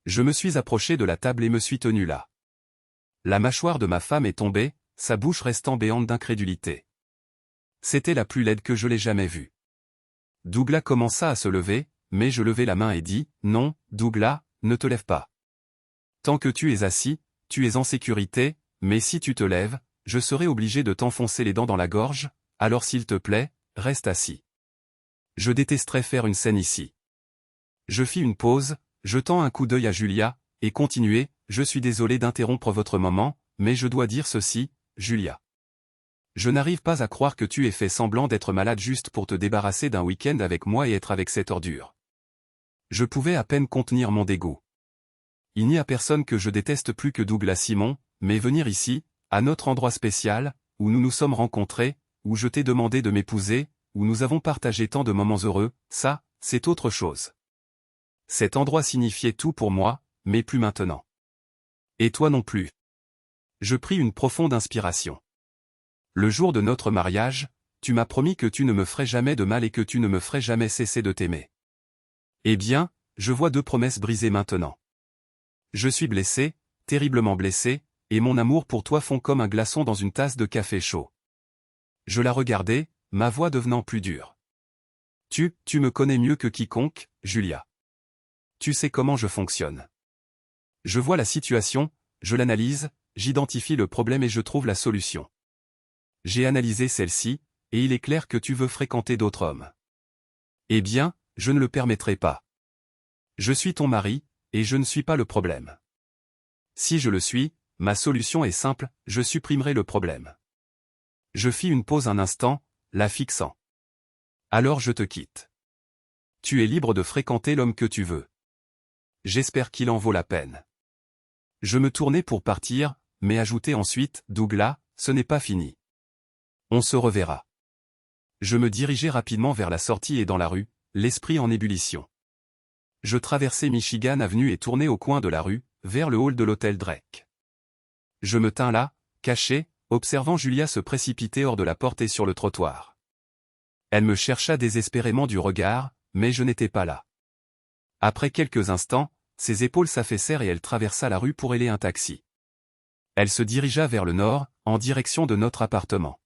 Je me suis approché de la table et me suis tenu là. La mâchoire de ma femme est tombée, sa bouche restant béante d'incrédulité. C'était la plus laide que je l'ai jamais vue. Douglas commença à se lever, mais je levai la main et dis, « Non, Douglas, ne te lève pas. Tant que tu es assis, tu es en sécurité, mais si tu te lèves, je serai obligé de t'enfoncer les dents dans la gorge, alors s'il te plaît, reste assis. Je détesterais faire une scène ici. » Je fis une pause, jetant un coup d'œil à Julia, et continuai, « Je suis désolé d'interrompre votre moment, mais je dois dire ceci, Julia. Je n'arrive pas à croire que tu aies fait semblant d'être malade juste pour te débarrasser d'un week-end avec moi et être avec cette ordure. » Je pouvais à peine contenir mon dégoût. Il n'y a personne que je déteste plus que Douglas Simon, mais venir ici, à notre endroit spécial, où nous nous sommes rencontrés, où je t'ai demandé de m'épouser, où nous avons partagé tant de moments heureux, ça, c'est autre chose. Cet endroit signifiait tout pour moi, mais plus maintenant. Et toi non plus. Je pris une profonde inspiration. Le jour de notre mariage, tu m'as promis que tu ne me ferais jamais de mal et que tu ne me ferais jamais cesser de t'aimer. Eh bien, je vois 2 promesses brisées maintenant. Je suis blessé, terriblement blessé, et mon amour pour toi fond comme un glaçon dans une tasse de café chaud. Je la regardai, ma voix devenant plus dure. Tu me connais mieux que quiconque, Julia. Tu sais comment je fonctionne. Je vois la situation, je l'analyse, j'identifie le problème et je trouve la solution. J'ai analysé celle-ci, et il est clair que tu veux fréquenter d'autres hommes. Eh bien, je ne le permettrai pas. Je suis ton mari, et je ne suis pas le problème. Si je le suis, ma solution est simple, je supprimerai le problème. Je fis une pause un instant, la fixant. Alors je te quitte. Tu es libre de fréquenter l'homme que tu veux. J'espère qu'il en vaut la peine. Je me tournai pour partir, mais ajoutai ensuite, Douglas, ce n'est pas fini. On se reverra. Je me dirigeai rapidement vers la sortie et dans la rue, l'esprit en ébullition. Je traversai Michigan Avenue et tournai au coin de la rue, vers le hall de l'hôtel Drake. Je me tins là, caché, observant Julia se précipiter hors de la porte et sur le trottoir. Elle me chercha désespérément du regard, mais je n'étais pas là. Après quelques instants, ses épaules s'affaissèrent et elle traversa la rue pour héler un taxi. Elle se dirigea vers le nord, en direction de notre appartement.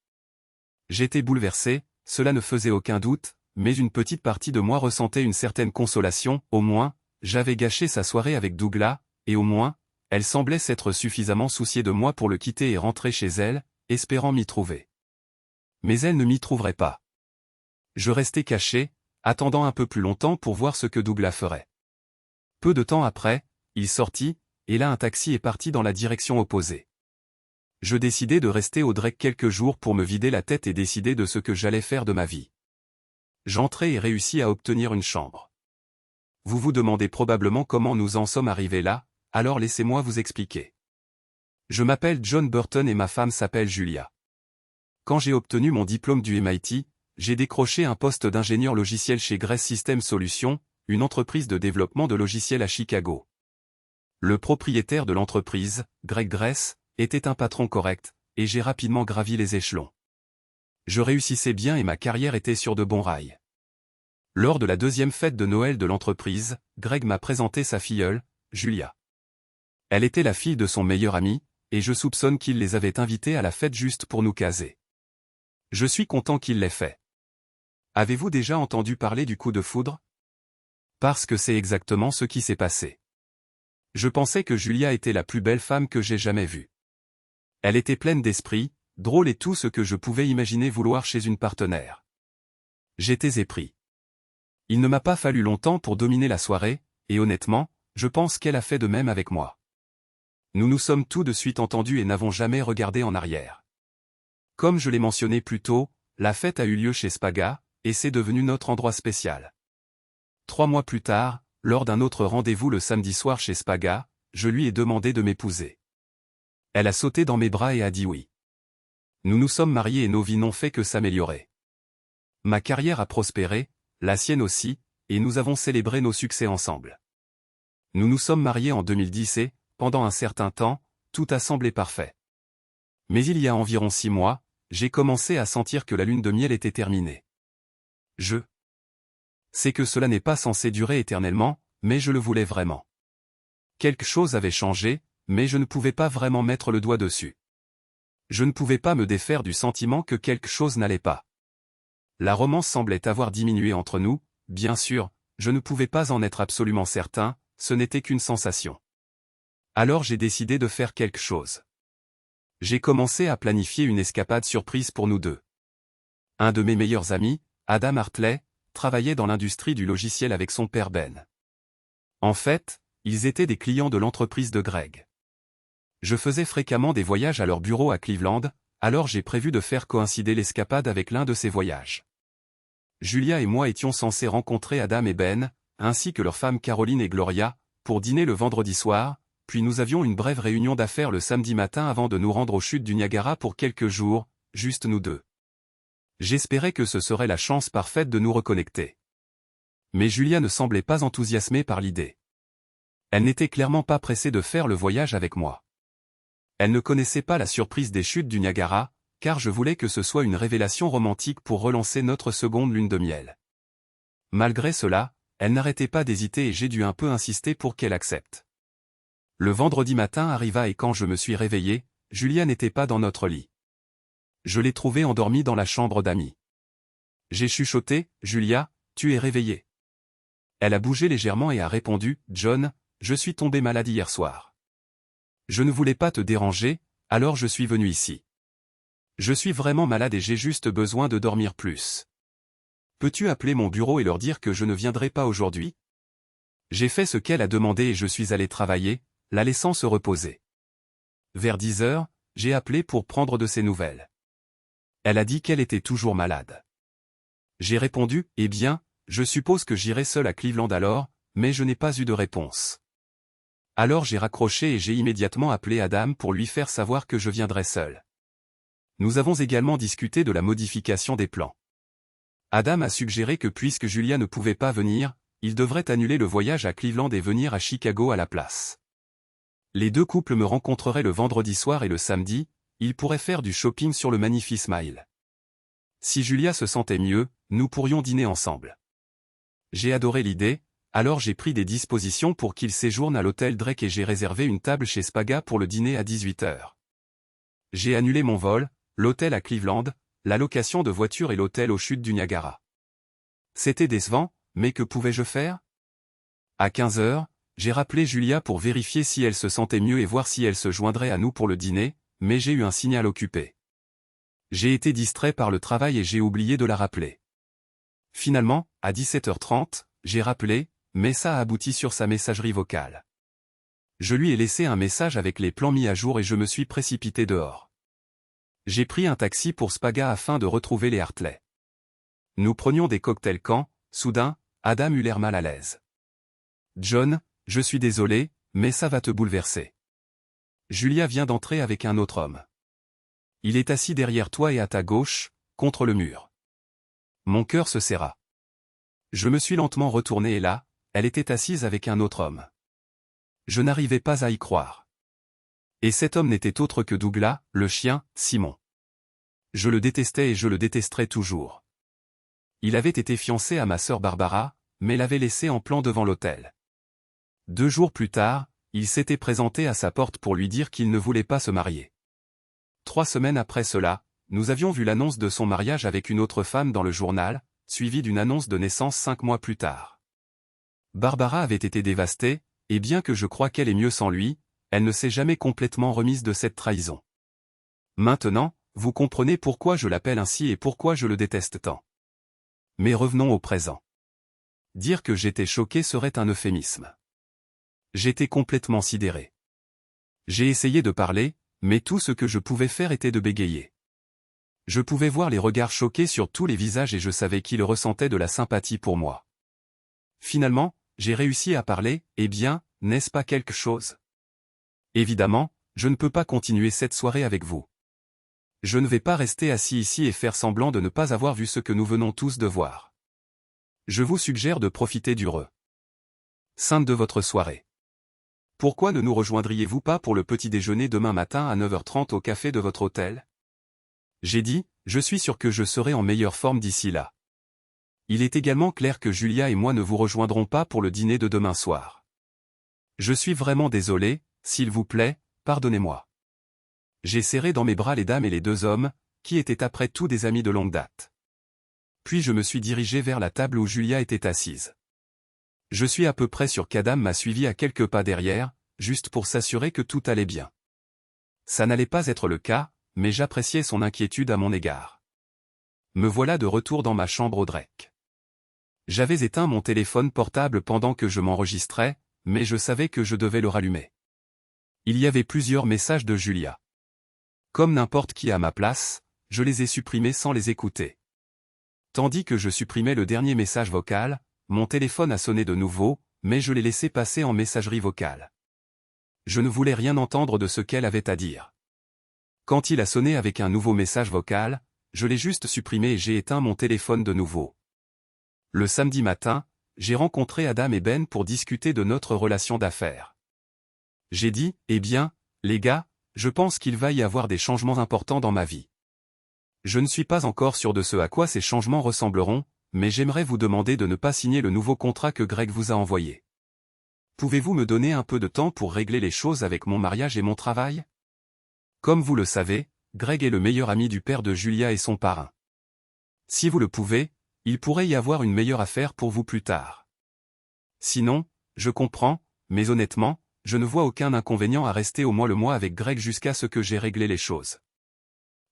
J'étais bouleversé, cela ne faisait aucun doute, mais une petite partie de moi ressentait une certaine consolation, au moins, j'avais gâché sa soirée avec Douglas, et au moins, elle semblait s'être suffisamment souciée de moi pour le quitter et rentrer chez elle, espérant m'y trouver. Mais elle ne m'y trouverait pas. Je restai caché, attendant un peu plus longtemps pour voir ce que Douglas ferait. Peu de temps après, il sortit, et là un taxi est parti dans la direction opposée. Je décidai de rester au Drake quelques jours pour me vider la tête et décider de ce que j'allais faire de ma vie. J'entrai et réussis à obtenir une chambre. Vous vous demandez probablement comment nous en sommes arrivés là, alors laissez-moi vous expliquer. Je m'appelle John Burton et ma femme s'appelle Julia. Quand j'ai obtenu mon diplôme du MIT, j'ai décroché un poste d'ingénieur logiciel chez Grace System Solutions, une entreprise de développement de logiciels à Chicago. Le propriétaire de l'entreprise, Greg Grace, était un patron correct, et j'ai rapidement gravi les échelons. Je réussissais bien et ma carrière était sur de bons rails. Lors de la 2e fête de Noël de l'entreprise, Greg m'a présenté sa filleule, Julia. Elle était la fille de son meilleur ami, et je soupçonne qu'il les avait invités à la fête juste pour nous caser. Je suis content qu'il l'ait fait. Avez-vous déjà entendu parler du coup de foudre? Parce que c'est exactement ce qui s'est passé. Je pensais que Julia était la plus belle femme que j'ai jamais vue. Elle était pleine d'esprit, drôle et tout ce que je pouvais imaginer vouloir chez une partenaire. J'étais épris. Il ne m'a pas fallu longtemps pour dominer la soirée, et honnêtement, je pense qu'elle a fait de même avec moi. Nous nous sommes tout de suite entendus et n'avons jamais regardé en arrière. Comme je l'ai mentionné plus tôt, la fête a eu lieu chez Spaga, et c'est devenu notre endroit spécial. 3 mois plus tard, lors d'un autre rendez-vous le samedi soir chez Spaga, je lui ai demandé de m'épouser. Elle a sauté dans mes bras et a dit oui. Nous nous sommes mariés et nos vies n'ont fait que s'améliorer. Ma carrière a prospéré, la sienne aussi, et nous avons célébré nos succès ensemble. Nous nous sommes mariés en 2010 et, pendant un certain temps, tout a semblé parfait. Mais il y a environ 6 mois, j'ai commencé à sentir que la lune de miel était terminée. Je sais que cela n'est pas censé durer éternellement, mais je le voulais vraiment. Quelque chose avait changé, mais je ne pouvais pas vraiment mettre le doigt dessus. Je ne pouvais pas me défaire du sentiment que quelque chose n'allait pas. La romance semblait avoir diminué entre nous, bien sûr, je ne pouvais pas en être absolument certain, ce n'était qu'une sensation. Alors j'ai décidé de faire quelque chose. J'ai commencé à planifier une escapade surprise pour nous deux. Un de mes meilleurs amis, Adam Hartley, travaillait dans l'industrie du logiciel avec son père Ben. En fait, ils étaient des clients de l'entreprise de Greg. Je faisais fréquemment des voyages à leur bureau à Cleveland, alors j'ai prévu de faire coïncider l'escapade avec l'un de ces voyages. Julia et moi étions censés rencontrer Adam et Ben, ainsi que leurs femmes Caroline et Gloria, pour dîner le vendredi soir, puis nous avions une brève réunion d'affaires le samedi matin avant de nous rendre aux chutes du Niagara pour quelques jours, juste nous deux. J'espérais que ce serait la chance parfaite de nous reconnecter. Mais Julia ne semblait pas enthousiasmée par l'idée. Elle n'était clairement pas pressée de faire le voyage avec moi. Elle ne connaissait pas la surprise des chutes du Niagara, car je voulais que ce soit une révélation romantique pour relancer notre seconde lune de miel. Malgré cela, elle n'arrêtait pas d'hésiter et j'ai dû un peu insister pour qu'elle accepte. Le vendredi matin arriva et quand je me suis réveillé, Julia n'était pas dans notre lit. Je l'ai trouvée endormie dans la chambre d'amis. J'ai chuchoté, « Julia, tu es réveillée ?» Elle a bougé légèrement et a répondu, « John, je suis tombée malade hier soir. Je ne voulais pas te déranger, alors je suis venue ici. Je suis vraiment malade et j'ai juste besoin de dormir plus. Peux-tu appeler mon bureau et leur dire que je ne viendrai pas aujourd'hui ?» J'ai fait ce qu'elle a demandé et je suis allé travailler, la laissant se reposer. Vers 10 heures, j'ai appelé pour prendre de ses nouvelles. Elle a dit qu'elle était toujours malade. J'ai répondu, « Eh bien, je suppose que j'irai seul à Cleveland alors, mais je n'ai pas eu de réponse. » Alors j'ai raccroché et j'ai immédiatement appelé Adam pour lui faire savoir que je viendrais seul. Nous avons également discuté de la modification des plans. Adam a suggéré que puisque Julia ne pouvait pas venir, il devrait annuler le voyage à Cleveland et venir à Chicago à la place. Les deux couples me rencontreraient le vendredi soir et le samedi, ils pourraient faire du shopping sur le Magnificent Mile. Si Julia se sentait mieux, nous pourrions dîner ensemble. J'ai adoré l'idée, alors j'ai pris des dispositions pour qu'il séjourne à l'hôtel Drake et j'ai réservé une table chez Spaga pour le dîner à 18 h. J'ai annulé mon vol, l'hôtel à Cleveland, la location de voiture et l'hôtel aux chutes du Niagara. C'était décevant, mais que pouvais-je faire? À 15 h, j'ai rappelé Julia pour vérifier si elle se sentait mieux et voir si elle se joindrait à nous pour le dîner, mais j'ai eu un signal occupé. J'ai été distrait par le travail et j'ai oublié de la rappeler. Finalement, à 17 h 30, j'ai rappelé, mais ça a abouti sur sa messagerie vocale. Je lui ai laissé un message avec les plans mis à jour et je me suis précipité dehors. J'ai pris un taxi pour Spaga afin de retrouver les Hartley. Nous prenions des cocktails quand, soudain, Adam eut l'air mal à l'aise. « John, je suis désolé, mais ça va te bouleverser. Julia vient d'entrer avec un autre homme. Il est assis derrière toi et à ta gauche, contre le mur. » Mon cœur se serra. Je me suis lentement retourné et là, elle était assise avec un autre homme. Je n'arrivais pas à y croire. Et cet homme n'était autre que Douglas, le chien, Simon. Je le détestais et je le détesterai toujours. Il avait été fiancé à ma sœur Barbara, mais l'avait laissé en plan devant l'hôtel. 2 jours plus tard, il s'était présenté à sa porte pour lui dire qu'il ne voulait pas se marier. 3 semaines après cela, nous avions vu l'annonce de son mariage avec une autre femme dans le journal, suivie d'une annonce de naissance 5 mois plus tard. Barbara avait été dévastée, et bien que je croie qu'elle est mieux sans lui, elle ne s'est jamais complètement remise de cette trahison. Maintenant, vous comprenez pourquoi je l'appelle ainsi et pourquoi je le déteste tant. Mais revenons au présent. Dire que j'étais choqué serait un euphémisme. J'étais complètement sidéré. J'ai essayé de parler, mais tout ce que je pouvais faire était de bégayer. Je pouvais voir les regards choqués sur tous les visages et je savais qu'ils ressentaient de la sympathie pour moi. Finalement, j'ai réussi à parler, eh bien, n'est-ce pas quelque chose? Évidemment, je ne peux pas continuer cette soirée avec vous. Je ne vais pas rester assis ici et faire semblant de ne pas avoir vu ce que nous venons tous de voir. Je vous suggère de profiter du sainte de votre soirée. Pourquoi ne nous rejoindriez-vous pas pour le petit déjeuner demain matin à 9 h 30 au café de votre hôtel? J'ai dit, je suis sûr que je serai en meilleure forme d'ici là. Il est également clair que Julia et moi ne vous rejoindrons pas pour le dîner de demain soir. Je suis vraiment désolé, s'il vous plaît, pardonnez-moi. J'ai serré dans mes bras les dames et les deux hommes, qui étaient après tout des amis de longue date. Puis je me suis dirigé vers la table où Julia était assise. Je suis à peu près sûr qu'Adam m'a suivi à quelques pas derrière, juste pour s'assurer que tout allait bien. Ça n'allait pas être le cas, mais j'appréciais son inquiétude à mon égard. Me voilà de retour dans ma chambre au Drake. J'avais éteint mon téléphone portable pendant que je m'enregistrais, mais je savais que je devais le rallumer. Il y avait plusieurs messages de Julia. Comme n'importe qui à ma place, je les ai supprimés sans les écouter. Tandis que je supprimais le dernier message vocal, mon téléphone a sonné de nouveau, mais je l'ai laissé passer en messagerie vocale. Je ne voulais rien entendre de ce qu'elle avait à dire. Quand il a sonné avec un nouveau message vocal, je l'ai juste supprimé et j'ai éteint mon téléphone de nouveau. Le samedi matin, j'ai rencontré Adam et Ben pour discuter de notre relation d'affaires. J'ai dit, eh bien, les gars, je pense qu'il va y avoir des changements importants dans ma vie. Je ne suis pas encore sûr de ce à quoi ces changements ressembleront, mais j'aimerais vous demander de ne pas signer le nouveau contrat que Greg vous a envoyé. Pouvez-vous me donner un peu de temps pour régler les choses avec mon mariage et mon travail? Comme vous le savez, Greg est le meilleur ami du père de Julia et son parrain. Si vous le pouvez, il pourrait y avoir une meilleure affaire pour vous plus tard. Sinon, je comprends, mais honnêtement, je ne vois aucun inconvénient à rester au moins le mois avec Greg jusqu'à ce que j'ai réglé les choses.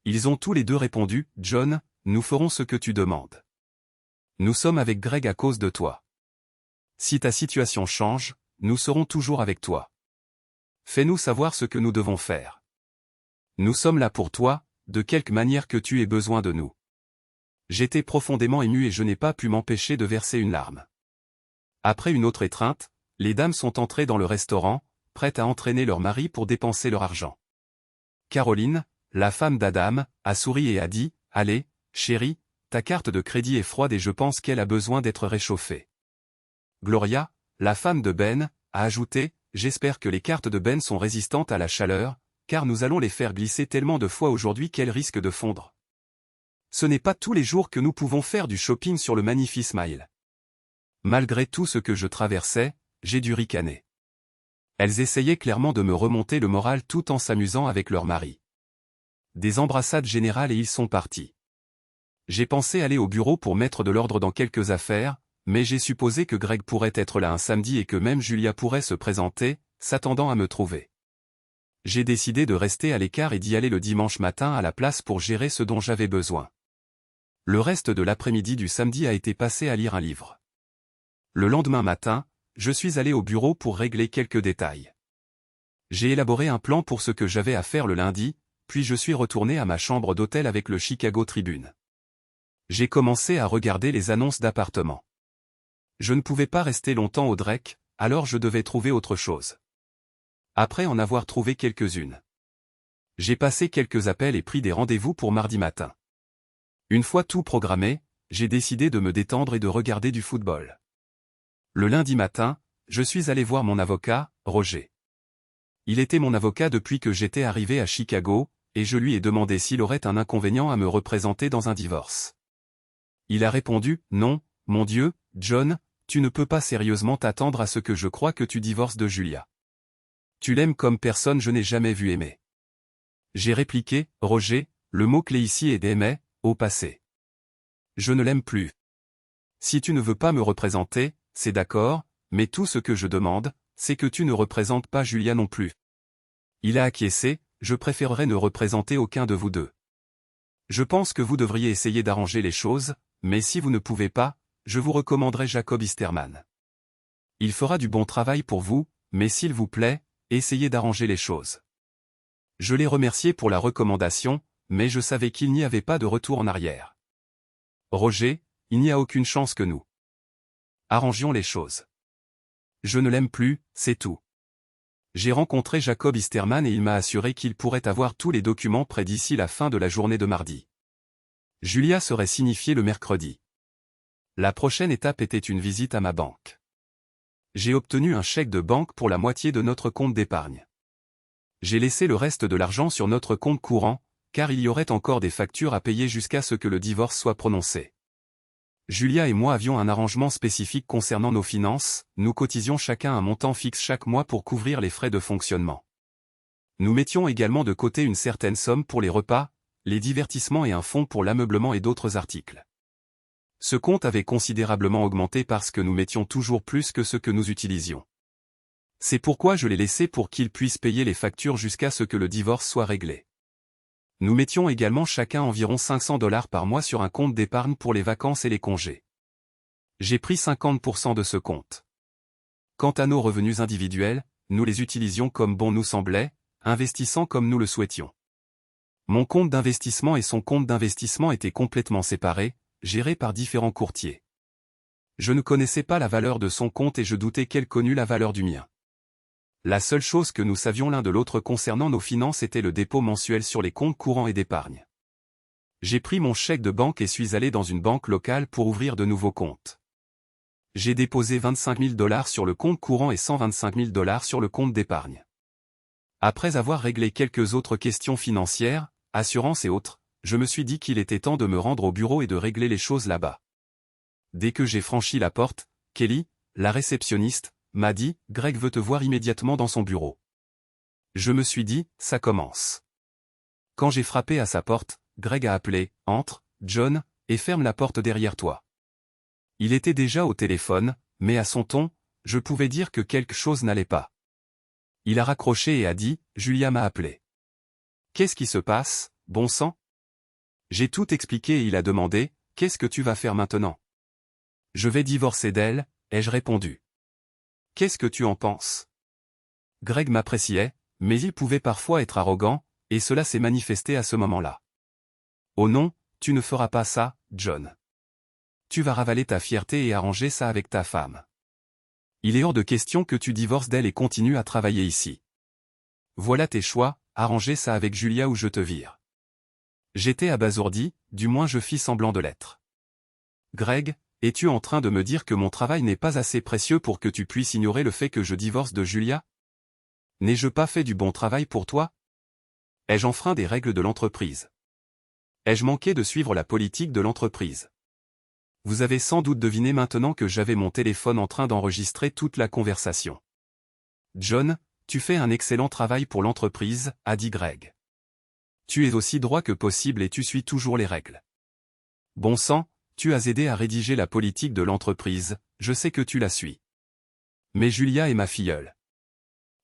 Ils ont tous les deux répondu, John, nous ferons ce que tu demandes. Nous sommes avec Greg à cause de toi. Si ta situation change, nous serons toujours avec toi. Fais-nous savoir ce que nous devons faire. Nous sommes là pour toi, de quelque manière que tu aies besoin de nous. J'étais profondément ému et je n'ai pas pu m'empêcher de verser une larme. Après une autre étreinte, les dames sont entrées dans le restaurant, prêtes à entraîner leur mari pour dépenser leur argent. Caroline, la femme d'Adam, a souri et a dit, « Allez, chérie, ta carte de crédit est froide et je pense qu'elle a besoin d'être réchauffée. » Gloria, la femme de Ben, a ajouté, « J'espère que les cartes de Ben sont résistantes à la chaleur, car nous allons les faire glisser tellement de fois aujourd'hui qu'elles risquent de fondre. Ce n'est pas tous les jours que nous pouvons faire du shopping sur le Magnifi Smile. » Malgré tout ce que je traversais, j'ai dû ricaner. Elles essayaient clairement de me remonter le moral tout en s'amusant avec leur mari. Des embrassades générales et ils sont partis. J'ai pensé aller au bureau pour mettre de l'ordre dans quelques affaires, mais j'ai supposé que Greg pourrait être là un samedi et que même Julia pourrait se présenter, s'attendant à me trouver. J'ai décidé de rester à l'écart et d'y aller le dimanche matin à la place pour gérer ce dont j'avais besoin. Le reste de l'après-midi du samedi a été passé à lire un livre. Le lendemain matin, je suis allé au bureau pour régler quelques détails. J'ai élaboré un plan pour ce que j'avais à faire le lundi, puis je suis retourné à ma chambre d'hôtel avec le Chicago Tribune. J'ai commencé à regarder les annonces d'appartements. Je ne pouvais pas rester longtemps au Drake, alors je devais trouver autre chose. Après en avoir trouvé quelques-unes, j'ai passé quelques appels et pris des rendez-vous pour mardi matin. Une fois tout programmé, j'ai décidé de me détendre et de regarder du football. Le lundi matin, je suis allé voir mon avocat, Roger. Il était mon avocat depuis que j'étais arrivé à Chicago, et je lui ai demandé s'il aurait un inconvénient à me représenter dans un divorce. Il a répondu, « Non, mon Dieu, John, tu ne peux pas sérieusement t'attendre à ce que je croie que tu divorces de Julia. Tu l'aimes comme personne je n'ai jamais vu aimer. » J'ai répliqué, « Roger, le mot-clé ici est d'aimer, au passé. Je ne l'aime plus. Si tu ne veux pas me représenter, c'est d'accord, mais tout ce que je demande, c'est que tu ne représentes pas Julia non plus. » Il a acquiescé, « Je préférerais ne représenter aucun de vous deux. Je pense que vous devriez essayer d'arranger les choses, mais si vous ne pouvez pas, je vous recommanderais Jacob Easterman. Il fera du bon travail pour vous, mais s'il vous plaît, essayez d'arranger les choses. » Je l'ai remercié pour la recommandation, mais je savais qu'il n'y avait pas de retour en arrière. « Roger, il n'y a aucune chance que nous arrangions les choses. Je ne l'aime plus, c'est tout. » J'ai rencontré Jacob Easterman et il m'a assuré qu'il pourrait avoir tous les documents prêts d'ici la fin de la journée de mardi. Julia serait signifiée le mercredi. La prochaine étape était une visite à ma banque. J'ai obtenu un chèque de banque pour la moitié de notre compte d'épargne. J'ai laissé le reste de l'argent sur notre compte courant, car il y aurait encore des factures à payer jusqu'à ce que le divorce soit prononcé. Julia et moi avions un arrangement spécifique concernant nos finances, nous cotisions chacun un montant fixe chaque mois pour couvrir les frais de fonctionnement. Nous mettions également de côté une certaine somme pour les repas, les divertissements et un fonds pour l'ameublement et d'autres articles. Ce compte avait considérablement augmenté parce que nous mettions toujours plus que ce que nous utilisions. C'est pourquoi je l'ai laissé pour qu'il puisse payer les factures jusqu'à ce que le divorce soit réglé. Nous mettions également chacun environ $500 par mois sur un compte d'épargne pour les vacances et les congés. J'ai pris 50% de ce compte. Quant à nos revenus individuels, nous les utilisions comme bon nous semblait, investissant comme nous le souhaitions. Mon compte d'investissement et son compte d'investissement étaient complètement séparés, gérés par différents courtiers. Je ne connaissais pas la valeur de son compte et je doutais qu'elle connût la valeur du mien. La seule chose que nous savions l'un de l'autre concernant nos finances était le dépôt mensuel sur les comptes courants et d'épargne. J'ai pris mon chèque de banque et suis allé dans une banque locale pour ouvrir de nouveaux comptes. J'ai déposé $25 000 sur le compte courant et $125 000 sur le compte d'épargne. Après avoir réglé quelques autres questions financières, assurances et autres, je me suis dit qu'il était temps de me rendre au bureau et de régler les choses là-bas. Dès que j'ai franchi la porte, Kelly, la réceptionniste, m'a dit « Greg veut te voir immédiatement dans son bureau ». Je me suis dit « Ça commence ». Quand j'ai frappé à sa porte, Greg a appelé « Entre, John, et ferme la porte derrière toi ». Il était déjà au téléphone, mais à son ton, je pouvais dire que quelque chose n'allait pas. Il a raccroché et a dit « Julia m'a appelé ». « Qu'est-ce qui se passe, bon sang ?» J'ai tout expliqué et il a demandé « Qu'est-ce que tu vas faire maintenant ?»« Je vais divorcer d'elle », ai-je répondu. « Qu'est-ce que tu en penses ?» Greg m'appréciait, mais il pouvait parfois être arrogant, et cela s'est manifesté à ce moment-là. « Oh non, tu ne feras pas ça, John. Tu vas ravaler ta fierté et arranger ça avec ta femme. Il est hors de question que tu divorces d'elle et continues à travailler ici. Voilà tes choix, arranger ça avec Julia ou je te vire. » J'étais abasourdi, du moins je fis semblant de l'être. « Greg, es-tu en train de me dire que mon travail n'est pas assez précieux pour que tu puisses ignorer le fait que je divorce de Julia? N'ai-je pas fait du bon travail pour toi? Ai-je enfreint des règles de l'entreprise? Ai-je manqué de suivre la politique de l'entreprise? Vous avez sans doute deviné maintenant que j'avais mon téléphone en train d'enregistrer toute la conversation. John, tu fais un excellent travail pour l'entreprise, a dit Greg. Tu es aussi droit que possible et tu suis toujours les règles. Bon sang, tu as aidé à rédiger la politique de l'entreprise, je sais que tu la suis. Mais Julia est ma filleule.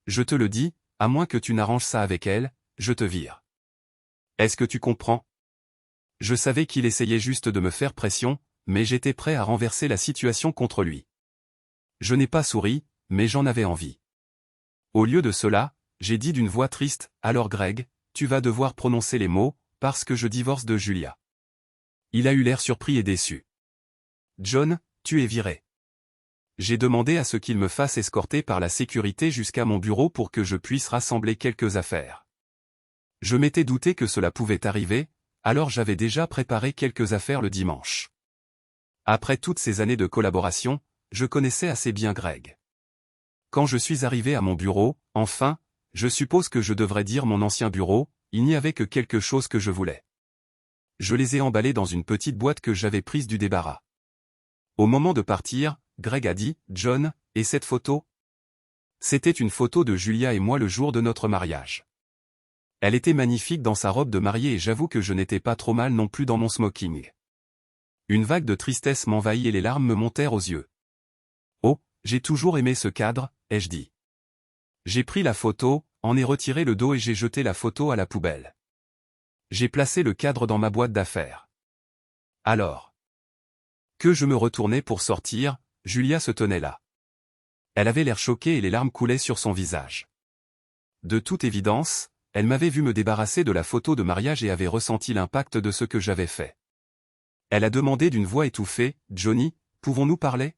Je te le dis, à moins que tu n'arranges ça avec elle, je te vire. Est-ce que tu comprends? Je savais qu'il essayait juste de me faire pression, mais j'étais prêt à renverser la situation contre lui. Je n'ai pas souri, mais j'en avais envie. Au lieu de cela, j'ai dit d'une voix triste, « Alors Greg, tu vas devoir prononcer les mots, parce que je divorce de Julia. » Il a eu l'air surpris et déçu. « John, tu es viré. » J'ai demandé à ce qu'il me fasse escorter par la sécurité jusqu'à mon bureau pour que je puisse rassembler quelques affaires. Je m'étais douté que cela pouvait arriver, alors j'avais déjà préparé quelques affaires le dimanche. Après toutes ces années de collaboration, je connaissais assez bien Greg. Quand je suis arrivé à mon bureau, enfin, je suppose que je devrais dire mon ancien bureau, il n'y avait que quelque chose que je voulais. Je les ai emballés dans une petite boîte que j'avais prise du débarras. Au moment de partir, Greg a dit, « John, et cette photo ?» C'était une photo de Julia et moi le jour de notre mariage. Elle était magnifique dans sa robe de mariée et j'avoue que je n'étais pas trop mal non plus dans mon smoking. Une vague de tristesse m'envahit et les larmes me montèrent aux yeux. « Oh, j'ai toujours aimé ce cadre, » ai-je dit. J'ai pris la photo, en ai retiré le dos et j'ai jeté la photo à la poubelle. J'ai placé le cadre dans ma boîte d'affaires. Alors que je me retournais pour sortir, Julia se tenait là. Elle avait l'air choquée et les larmes coulaient sur son visage. De toute évidence, elle m'avait vu me débarrasser de la photo de mariage et avait ressenti l'impact de ce que j'avais fait. Elle a demandé d'une voix étouffée, « Johnny, pouvons-nous parler?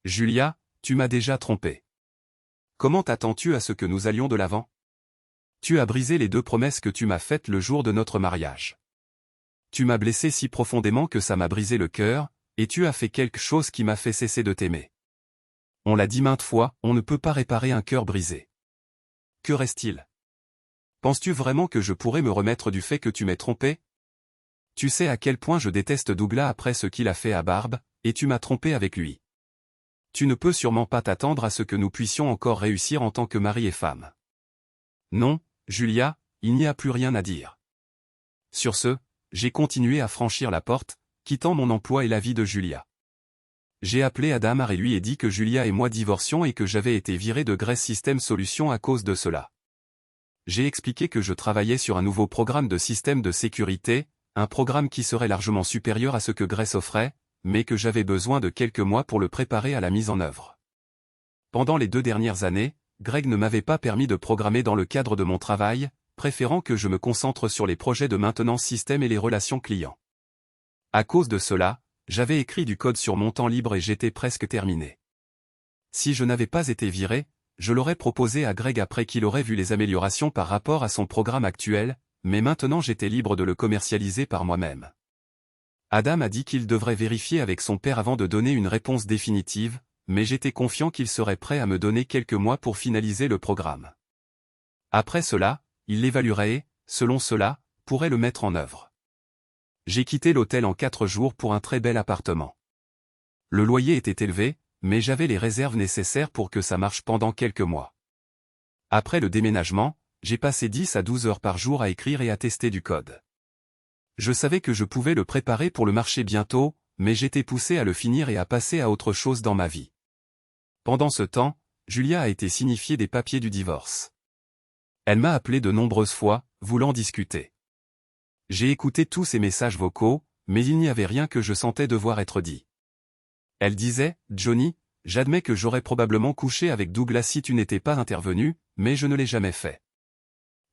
Julia, tu m'as déjà trompé. Comment t'attends-tu à ce que nous allions de l'avant? Tu as brisé les 2 promesses que tu m'as faites le jour de notre mariage. Tu m'as blessé si profondément que ça m'a brisé le cœur, et tu as fait quelque chose qui m'a fait cesser de t'aimer. On l'a dit maintes fois, on ne peut pas réparer un cœur brisé. Que reste-t-il? Penses-tu vraiment que je pourrais me remettre du fait que tu m'aies trompé? Tu sais à quel point je déteste Douglas après ce qu'il a fait à Barb, et tu m'as trompé avec lui. Tu ne peux sûrement pas t'attendre à ce que nous puissions encore réussir en tant que mari et femme. Non, Julia, il n'y a plus rien à dire. Sur ce, j'ai continué à franchir la porte, quittant mon emploi et la vie de Julia. J'ai appelé Adam et lui ai dit que Julia et moi divorcions et que j'avais été viré de Grace System Solutions à cause de cela. J'ai expliqué que je travaillais sur un nouveau programme de système de sécurité, un programme qui serait largement supérieur à ce que Grace offrait, mais que j'avais besoin de quelques mois pour le préparer à la mise en œuvre. Pendant les 2 dernières années, Greg ne m'avait pas permis de programmer dans le cadre de mon travail, préférant que je me concentre sur les projets de maintenance système et les relations clients. À cause de cela, j'avais écrit du code sur mon temps libre et j'étais presque terminé. Si je n'avais pas été viré, je l'aurais proposé à Greg après qu'il aurait vu les améliorations par rapport à son programme actuel, mais maintenant j'étais libre de le commercialiser par moi-même. Adam a dit qu'il devrait vérifier avec son père avant de donner une réponse définitive, mais j'étais confiant qu'il serait prêt à me donner quelques mois pour finaliser le programme. Après cela, il l'évaluerait et, selon cela, pourrait le mettre en œuvre. J'ai quitté l'hôtel en 4 jours pour un très bel appartement. Le loyer était élevé, mais j'avais les réserves nécessaires pour que ça marche pendant quelques mois. Après le déménagement, j'ai passé 10 à 12 heures par jour à écrire et à tester du code. Je savais que je pouvais le préparer pour le marché bientôt, mais j'étais poussé à le finir et à passer à autre chose dans ma vie. Pendant ce temps, Julia a été signifiée des papiers du divorce. Elle m'a appelé de nombreuses fois, voulant discuter. J'ai écouté tous ses messages vocaux, mais il n'y avait rien que je sentais devoir être dit. Elle disait, « Johnny, j'admets que j'aurais probablement couché avec Douglas si tu n'étais pas intervenu, mais je ne l'ai jamais fait.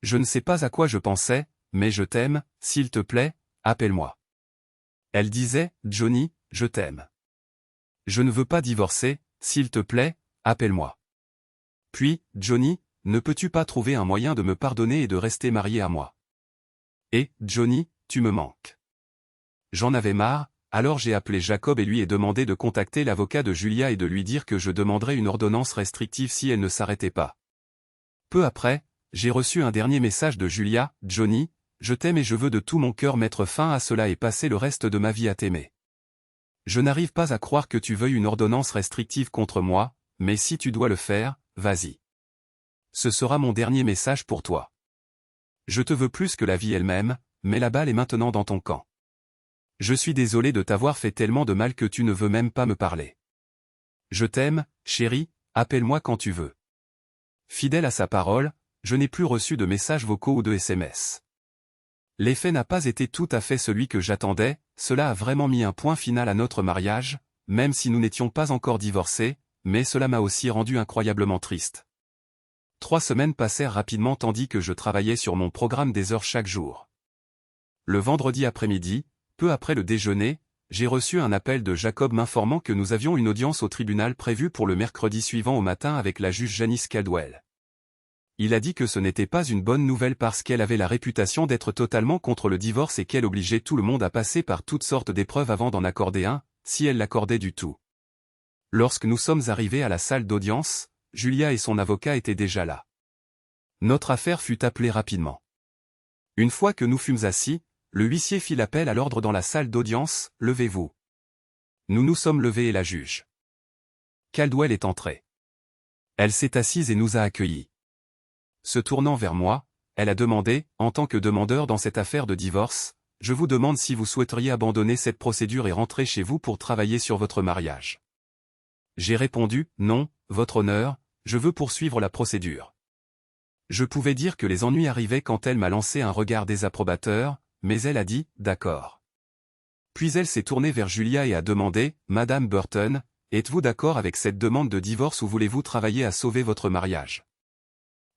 Je ne sais pas à quoi je pensais, mais je t'aime, s'il te plaît, appelle-moi. » Elle disait, « Johnny, je t'aime. Je ne veux pas divorcer, s'il te plaît, appelle-moi. » Puis, « Johnny, ne peux-tu pas trouver un moyen de me pardonner et de rester marié à moi? Et, Johnny, tu me manques. » J'en avais marre, alors j'ai appelé Jacob et lui ai demandé de contacter l'avocat de Julia et de lui dire que je demanderais une ordonnance restrictive si elle ne s'arrêtait pas. Peu après, j'ai reçu un dernier message de Julia, « Johnny, je t'aime et je veux de tout mon cœur mettre fin à cela et passer le reste de ma vie à t'aimer. Je n'arrive pas à croire que tu veuilles une ordonnance restrictive contre moi, mais si tu dois le faire, vas-y. Ce sera mon dernier message pour toi. Je te veux plus que la vie elle-même, mais la balle est maintenant dans ton camp. Je suis désolé de t'avoir fait tellement de mal que tu ne veux même pas me parler. Je t'aime, chérie, appelle-moi quand tu veux. » Fidèle à sa parole, je n'ai plus reçu de messages vocaux ou de SMS. L'effet n'a pas été tout à fait celui que j'attendais, cela a vraiment mis un point final à notre mariage, même si nous n'étions pas encore divorcés, mais cela m'a aussi rendu incroyablement triste. 3 semaines passèrent rapidement tandis que je travaillais sur mon programme des heures chaque jour. Le vendredi après-midi, peu après le déjeuner, j'ai reçu un appel de Jacob m'informant que nous avions une audience au tribunal prévue pour le mercredi suivant au matin avec la juge Janice Caldwell. Il a dit que ce n'était pas une bonne nouvelle parce qu'elle avait la réputation d'être totalement contre le divorce et qu'elle obligeait tout le monde à passer par toutes sortes d'épreuves avant d'en accorder un, si elle l'accordait du tout. Lorsque nous sommes arrivés à la salle d'audience, Julia et son avocat étaient déjà là. Notre affaire fut appelée rapidement. Une fois que nous fûmes assis, le huissier fit l'appel à l'ordre dans la salle d'audience, « Levez-vous. » Nous nous sommes levés et la juge Caldwell est entrée. Elle s'est assise et nous a accueillis. Se tournant vers moi, elle a demandé, en tant que demandeur dans cette affaire de divorce, « Je vous demande si vous souhaiteriez abandonner cette procédure et rentrer chez vous pour travailler sur votre mariage. » J'ai répondu, « Non, votre honneur, je veux poursuivre la procédure. » Je pouvais dire que les ennuis arrivaient quand elle m'a lancé un regard désapprobateur, mais elle a dit, « D'accord. » Puis elle s'est tournée vers Julia et a demandé, « Madame Burton, êtes-vous d'accord avec cette demande de divorce ou voulez-vous travailler à sauver votre mariage? »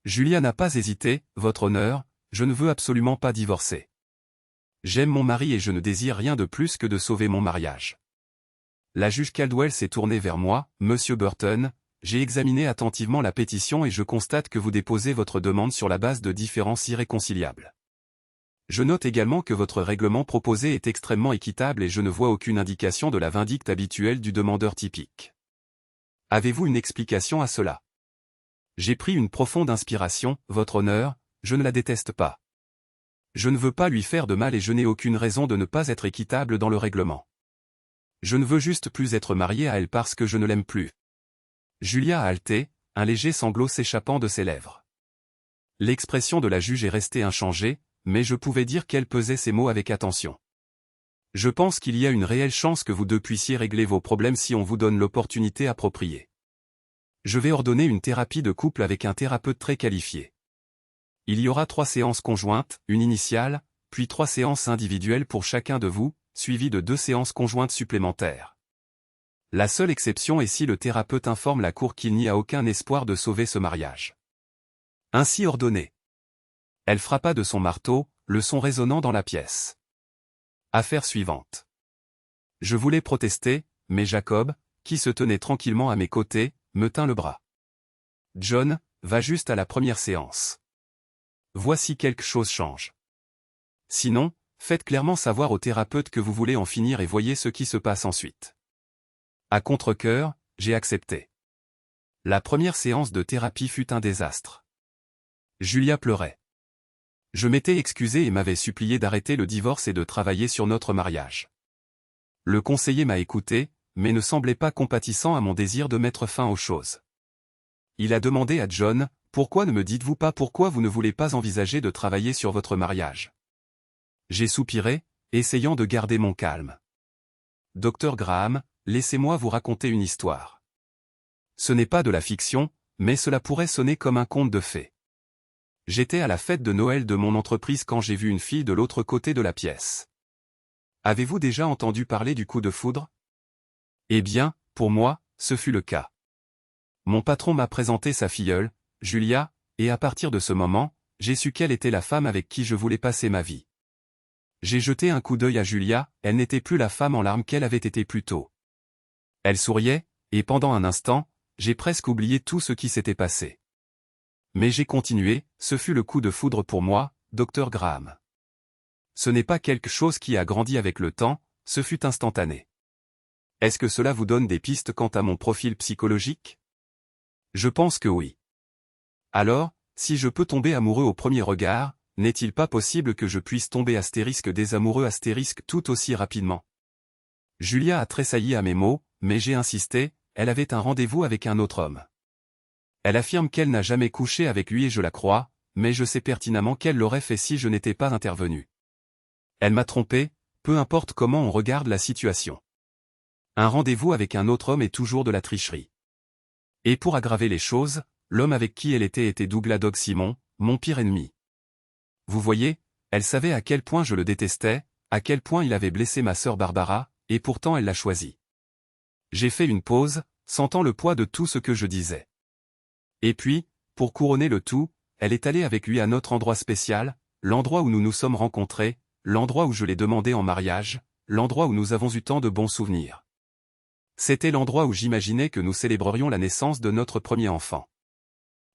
Julia n'a pas hésité, « Votre honneur, je ne veux absolument pas divorcer. J'aime mon mari et je ne désire rien de plus que de sauver mon mariage. » La juge Caldwell s'est tournée vers moi, « Monsieur Burton, j'ai examiné attentivement la pétition et je constate que vous déposez votre demande sur la base de différences irréconciliables. Je note également que votre règlement proposé est extrêmement équitable et je ne vois aucune indication de la vindicte habituelle du demandeur typique. Avez-vous une explication à cela? » J'ai pris une profonde inspiration, « Votre honneur, je ne la déteste pas. Je ne veux pas lui faire de mal et je n'ai aucune raison de ne pas être équitable dans le règlement. Je ne veux juste plus être marié à elle parce que je ne l'aime plus. Julia a haleté, un léger sanglot s'échappant de ses lèvres. L'expression de la juge est restée inchangée, mais je pouvais dire qu'elle pesait ses mots avec attention. Je pense qu'il y a une réelle chance que vous deux puissiez régler vos problèmes si on vous donne l'opportunité appropriée. Je vais ordonner une thérapie de couple avec un thérapeute très qualifié. Il y aura 3 séances conjointes, une initiale, puis 3 séances individuelles pour chacun de vous, suivies de 2 séances conjointes supplémentaires. La seule exception est si le thérapeute informe la cour qu'il n'y a aucun espoir de sauver ce mariage. Ainsi ordonné. Elle frappa de son marteau, le son résonnant dans la pièce. Affaire suivante. Je voulais protester, mais Jacob, qui se tenait tranquillement à mes côtés, me tint le bras. John, va juste à la première séance. Voici quelque chose change. Sinon, faites clairement savoir au thérapeute que vous voulez en finir et voyez ce qui se passe ensuite. À contre-cœur, j'ai accepté. La première séance de thérapie fut un désastre. Julia pleurait. Je m'étais excusé et m'avais supplié d'arrêter le divorce et de travailler sur notre mariage. Le conseiller m'a écouté, mais ne semblait pas compatissant à mon désir de mettre fin aux choses. Il a demandé à John, « Pourquoi ne me dites-vous pas pourquoi vous ne voulez pas envisager de travailler sur votre mariage ?» J'ai soupiré, essayant de garder mon calme. « Dr Graham, laissez-moi vous raconter une histoire. Ce n'est pas de la fiction, mais cela pourrait sonner comme un conte de fées. J'étais à la fête de Noël de mon entreprise quand j'ai vu une fille de l'autre côté de la pièce. Avez-vous déjà entendu parler du coup de foudre? Eh bien, pour moi, ce fut le cas. Mon patron m'a présenté sa filleule, Julia, et à partir de ce moment, j'ai su qu'elle était la femme avec qui je voulais passer ma vie. J'ai jeté un coup d'œil à Julia, elle n'était plus la femme en larmes qu'elle avait été plus tôt. Elle souriait, et pendant un instant, j'ai presque oublié tout ce qui s'était passé. Mais j'ai continué, ce fut le coup de foudre pour moi, Dr Graham. Ce n'est pas quelque chose qui a grandi avec le temps, ce fut instantané. Est-ce que cela vous donne des pistes quant à mon profil psychologique? Je pense que oui. Alors, si je peux tomber amoureux au premier regard, n'est-il pas possible que je puisse tomber désamoureux tout aussi rapidement? Julia a tressailli à mes mots, mais j'ai insisté, elle avait un rendez-vous avec un autre homme. Elle affirme qu'elle n'a jamais couché avec lui et je la crois, mais je sais pertinemment qu'elle l'aurait fait si je n'étais pas intervenu. Elle m'a trompé, peu importe comment on regarde la situation. Un rendez-vous avec un autre homme est toujours de la tricherie. Et pour aggraver les choses, l'homme avec qui elle était Douglas Dog Simon, mon pire ennemi. Vous voyez, elle savait à quel point je le détestais, à quel point il avait blessé ma sœur Barbara, et pourtant elle l'a choisi. J'ai fait une pause, sentant le poids de tout ce que je disais. Et puis, pour couronner le tout, elle est allée avec lui à notre endroit spécial, l'endroit où nous nous sommes rencontrés, l'endroit où je l'ai demandé en mariage, l'endroit où nous avons eu tant de bons souvenirs. C'était l'endroit où j'imaginais que nous célébrerions la naissance de notre premier enfant.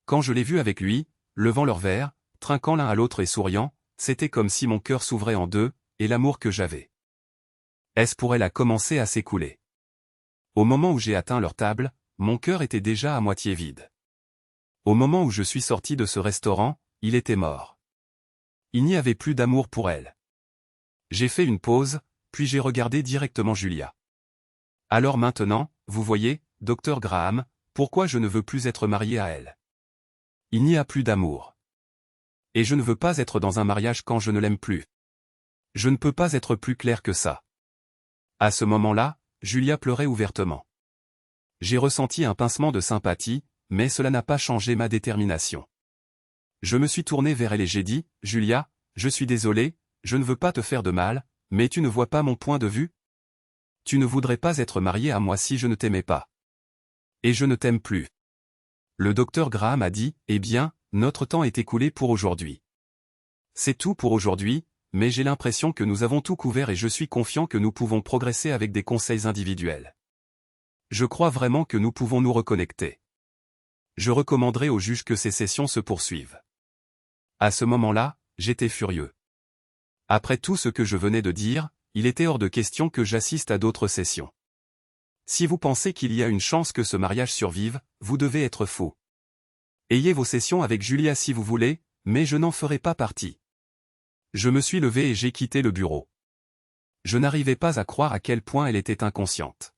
Quand je l'ai vu avec lui, levant leur verre, trinquant l'un à l'autre et souriant, c'était comme si mon cœur s'ouvrait en deux, et l'amour que j'avais. Est-ce pour elle a commencé à s'écouler. Au moment où j'ai atteint leur table, mon cœur était déjà à moitié vide. Au moment où je suis sorti de ce restaurant, il était mort. Il n'y avait plus d'amour pour elle. J'ai fait une pause, puis j'ai regardé directement Julia. Alors maintenant, vous voyez, Dr Graham, pourquoi je ne veux plus être marié à elle. Il n'y a plus d'amour. Et je ne veux pas être dans un mariage quand je ne l'aime plus. Je ne peux pas être plus clair que ça. À ce moment-là, Julia pleurait ouvertement. J'ai ressenti un pincement de sympathie, mais cela n'a pas changé ma détermination. Je me suis tourné vers elle et j'ai dit, « Julia, je suis désolé, je ne veux pas te faire de mal, mais tu ne vois pas mon point de vue? Tu ne voudrais pas être mariée à moi si je ne t'aimais pas. Et je ne t'aime plus. » Le docteur Graham a dit, « Eh bien, notre temps est écoulé pour aujourd'hui. C'est tout pour aujourd'hui, mais j'ai l'impression que nous avons tout couvert et je suis confiant que nous pouvons progresser avec des conseils individuels. Je crois vraiment que nous pouvons nous reconnecter. Je recommanderais au juge que ces sessions se poursuivent. » À ce moment-là, j'étais furieux. Après tout ce que je venais de dire, il était hors de question que j'assiste à d'autres sessions. Si vous pensez qu'il y a une chance que ce mariage survive, vous devez être fou. Ayez vos sessions avec Julia si vous voulez, mais je n'en ferai pas partie. Je me suis levé et j'ai quitté le bureau. Je n'arrivais pas à croire à quel point elle était inconsciente.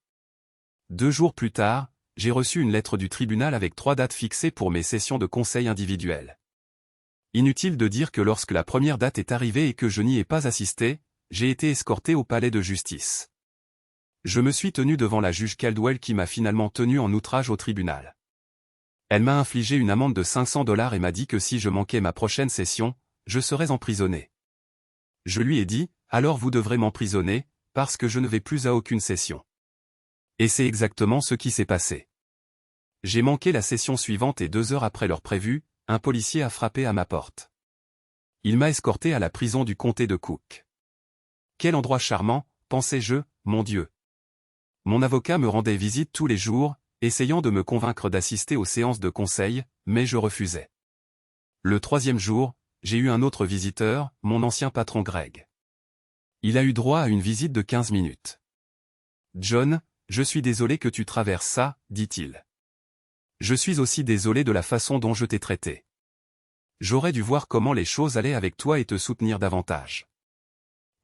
2 jours plus tard, j'ai reçu une lettre du tribunal avec 3 dates fixées pour mes sessions de conseil individuel. Inutile de dire que lorsque la première date est arrivée et que je n'y ai pas assisté, j'ai été escorté au palais de justice. Je me suis tenu devant la juge Caldwell qui m'a finalement tenu en outrage au tribunal. Elle m'a infligé une amende de $500 et m'a dit que si je manquais ma prochaine session, je serais emprisonné. Je lui ai dit, alors vous devrez m'emprisonner, parce que je ne vais plus à aucune session. Et c'est exactement ce qui s'est passé. J'ai manqué la session suivante et 2 heures après l'heure prévue, un policier a frappé à ma porte. Il m'a escorté à la prison du comté de Cook. Quel endroit charmant, pensais-je, mon Dieu. Mon avocat me rendait visite tous les jours, essayant de me convaincre d'assister aux séances de conseil, mais je refusais. Le 3e jour, j'ai eu un autre visiteur, mon ancien patron Greg. Il a eu droit à une visite de 15 minutes. « John, je suis désolé que tu traverses ça, dit-il. Je suis aussi désolé de la façon dont je t'ai traité. J'aurais dû voir comment les choses allaient avec toi et te soutenir davantage.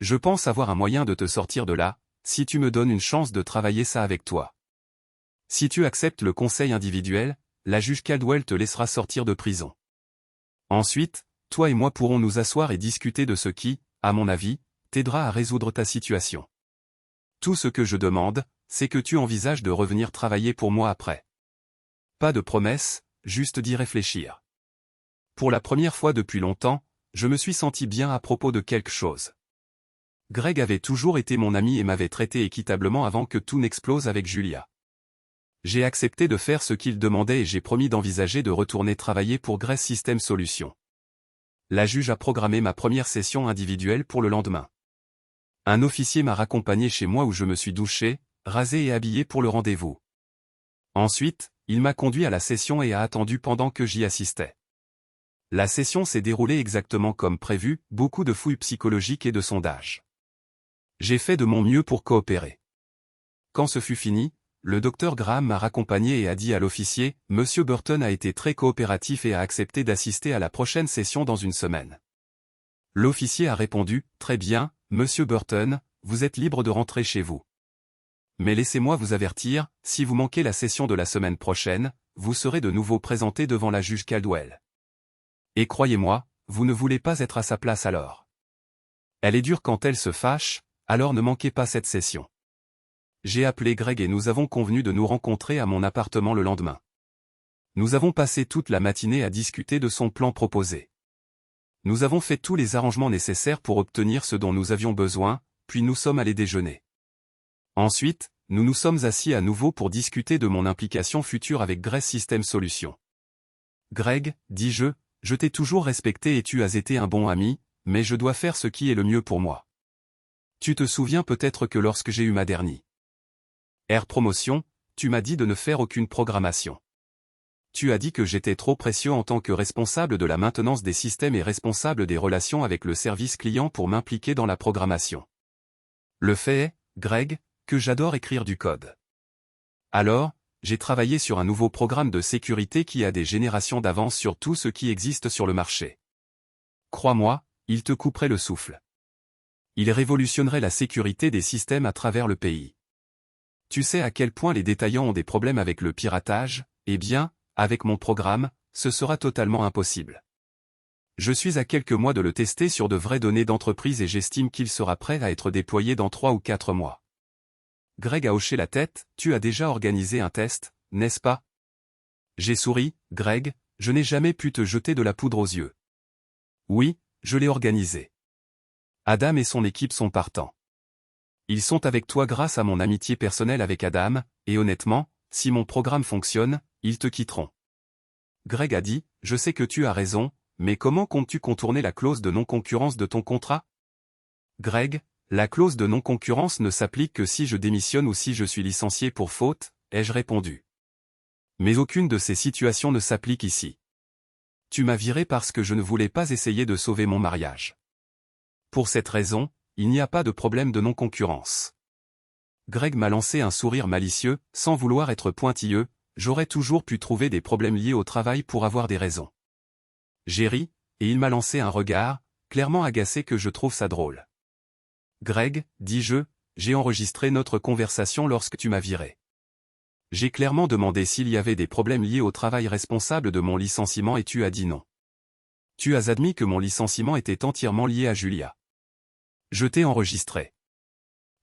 Je pense avoir un moyen de te sortir de là, si tu me donnes une chance de travailler ça avec toi. Si tu acceptes le conseil individuel, la juge Caldwell te laissera sortir de prison. Ensuite, toi et moi pourrons nous asseoir et discuter de ce qui, à mon avis, t'aidera à résoudre ta situation. Tout ce que je demande, c'est que tu envisages de revenir travailler pour moi après. Pas de promesse, juste d'y réfléchir. Pour la première fois depuis longtemps, je me suis senti bien à propos de quelque chose. Greg avait toujours été mon ami et m'avait traité équitablement avant que tout n'explose avec Julia. J'ai accepté de faire ce qu'il demandait et j'ai promis d'envisager de retourner travailler pour Grace System Solutions. La juge a programmé ma première session individuelle pour le lendemain. Un officier m'a raccompagné chez moi où je me suis douché, rasé et habillé pour le rendez-vous. Ensuite, il m'a conduit à la session et a attendu pendant que j'y assistais. La session s'est déroulée exactement comme prévu, beaucoup de fouilles psychologiques et de sondages. J'ai fait de mon mieux pour coopérer. Quand ce fut fini, le docteur Graham m'a raccompagné et a dit à l'officier, « Monsieur Burton a été très coopératif et a accepté d'assister à la prochaine session dans une semaine. » L'officier a répondu, « Très bien, Monsieur Burton, vous êtes libre de rentrer chez vous. Mais laissez-moi vous avertir, si vous manquez la session de la semaine prochaine, vous serez de nouveau présenté devant la juge Caldwell. Et croyez-moi, vous ne voulez pas être à sa place alors. Elle est dure quand elle se fâche, alors ne manquez pas cette session. » J'ai appelé Greg et nous avons convenu de nous rencontrer à mon appartement le lendemain. Nous avons passé toute la matinée à discuter de son plan proposé. Nous avons fait tous les arrangements nécessaires pour obtenir ce dont nous avions besoin, puis nous sommes allés déjeuner. Ensuite, nous nous sommes assis à nouveau pour discuter de mon implication future avec Grace System Solutions. Greg, dis-je, je t'ai toujours respecté et tu as été un bon ami, mais je dois faire ce qui est le mieux pour moi. Tu te souviens peut-être que lorsque j'ai eu ma dernière promotion, tu m'as dit de ne faire aucune programmation. Tu as dit que j'étais trop précieux en tant que responsable de la maintenance des systèmes et responsable des relations avec le service client pour m'impliquer dans la programmation. Le fait est, Greg, que j'adore écrire du code. Alors, j'ai travaillé sur un nouveau programme de sécurité qui a des générations d'avance sur tout ce qui existe sur le marché. Crois-moi, il te couperait le souffle. Il révolutionnerait la sécurité des systèmes à travers le pays. Tu sais à quel point les détaillants ont des problèmes avec le piratage, eh bien, avec mon programme, ce sera totalement impossible. Je suis à quelques mois de le tester sur de vraies données d'entreprise et j'estime qu'il sera prêt à être déployé dans 3 ou 4 mois. Greg a hoché la tête, tu as déjà organisé un test, n'est-ce pas? J'ai souri, Greg, je n'ai jamais pu te jeter de la poudre aux yeux. Oui, je l'ai organisé. Adam et son équipe sont partants. Ils sont avec toi grâce à mon amitié personnelle avec Adam, et honnêtement, si mon programme fonctionne, ils te quitteront. Greg a dit, je sais que tu as raison, mais comment comptes-tu contourner la clause de non-concurrence de ton contrat? Greg, la clause de non-concurrence ne s'applique que si je démissionne ou si je suis licencié pour faute, ai-je répondu. Mais aucune de ces situations ne s'applique ici. Tu m'as viré parce que je ne voulais pas essayer de sauver mon mariage. Pour cette raison, il n'y a pas de problème de non-concurrence. Greg m'a lancé un sourire malicieux, sans vouloir être pointilleux, j'aurais toujours pu trouver des problèmes liés au travail pour avoir des raisons. J'ai ri, et il m'a lancé un regard, clairement agacé que je trouve ça drôle. Greg, dis-je, j'ai enregistré notre conversation lorsque tu m'as viré. J'ai clairement demandé s'il y avait des problèmes liés au travail responsable de mon licenciement et tu as dit non. Tu as admis que mon licenciement était entièrement lié à Julia. Je t'ai enregistré.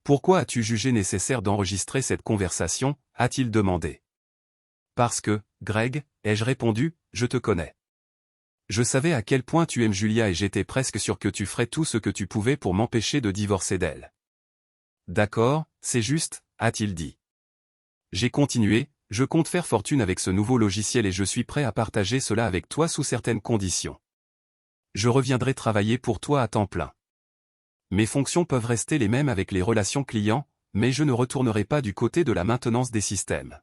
Pourquoi as-tu jugé nécessaire d'enregistrer cette conversation, a-t-il demandé. Parce que, Greg, ai-je répondu, je te connais. Je savais à quel point tu aimes Julia et j'étais presque sûr que tu ferais tout ce que tu pouvais pour m'empêcher de divorcer d'elle. D'accord, c'est juste, a-t-il dit. J'ai continué, je compte faire fortune avec ce nouveau logiciel et je suis prêt à partager cela avec toi sous certaines conditions. Je reviendrai travailler pour toi à temps plein. Mes fonctions peuvent rester les mêmes avec les relations clients, mais je ne retournerai pas du côté de la maintenance des systèmes.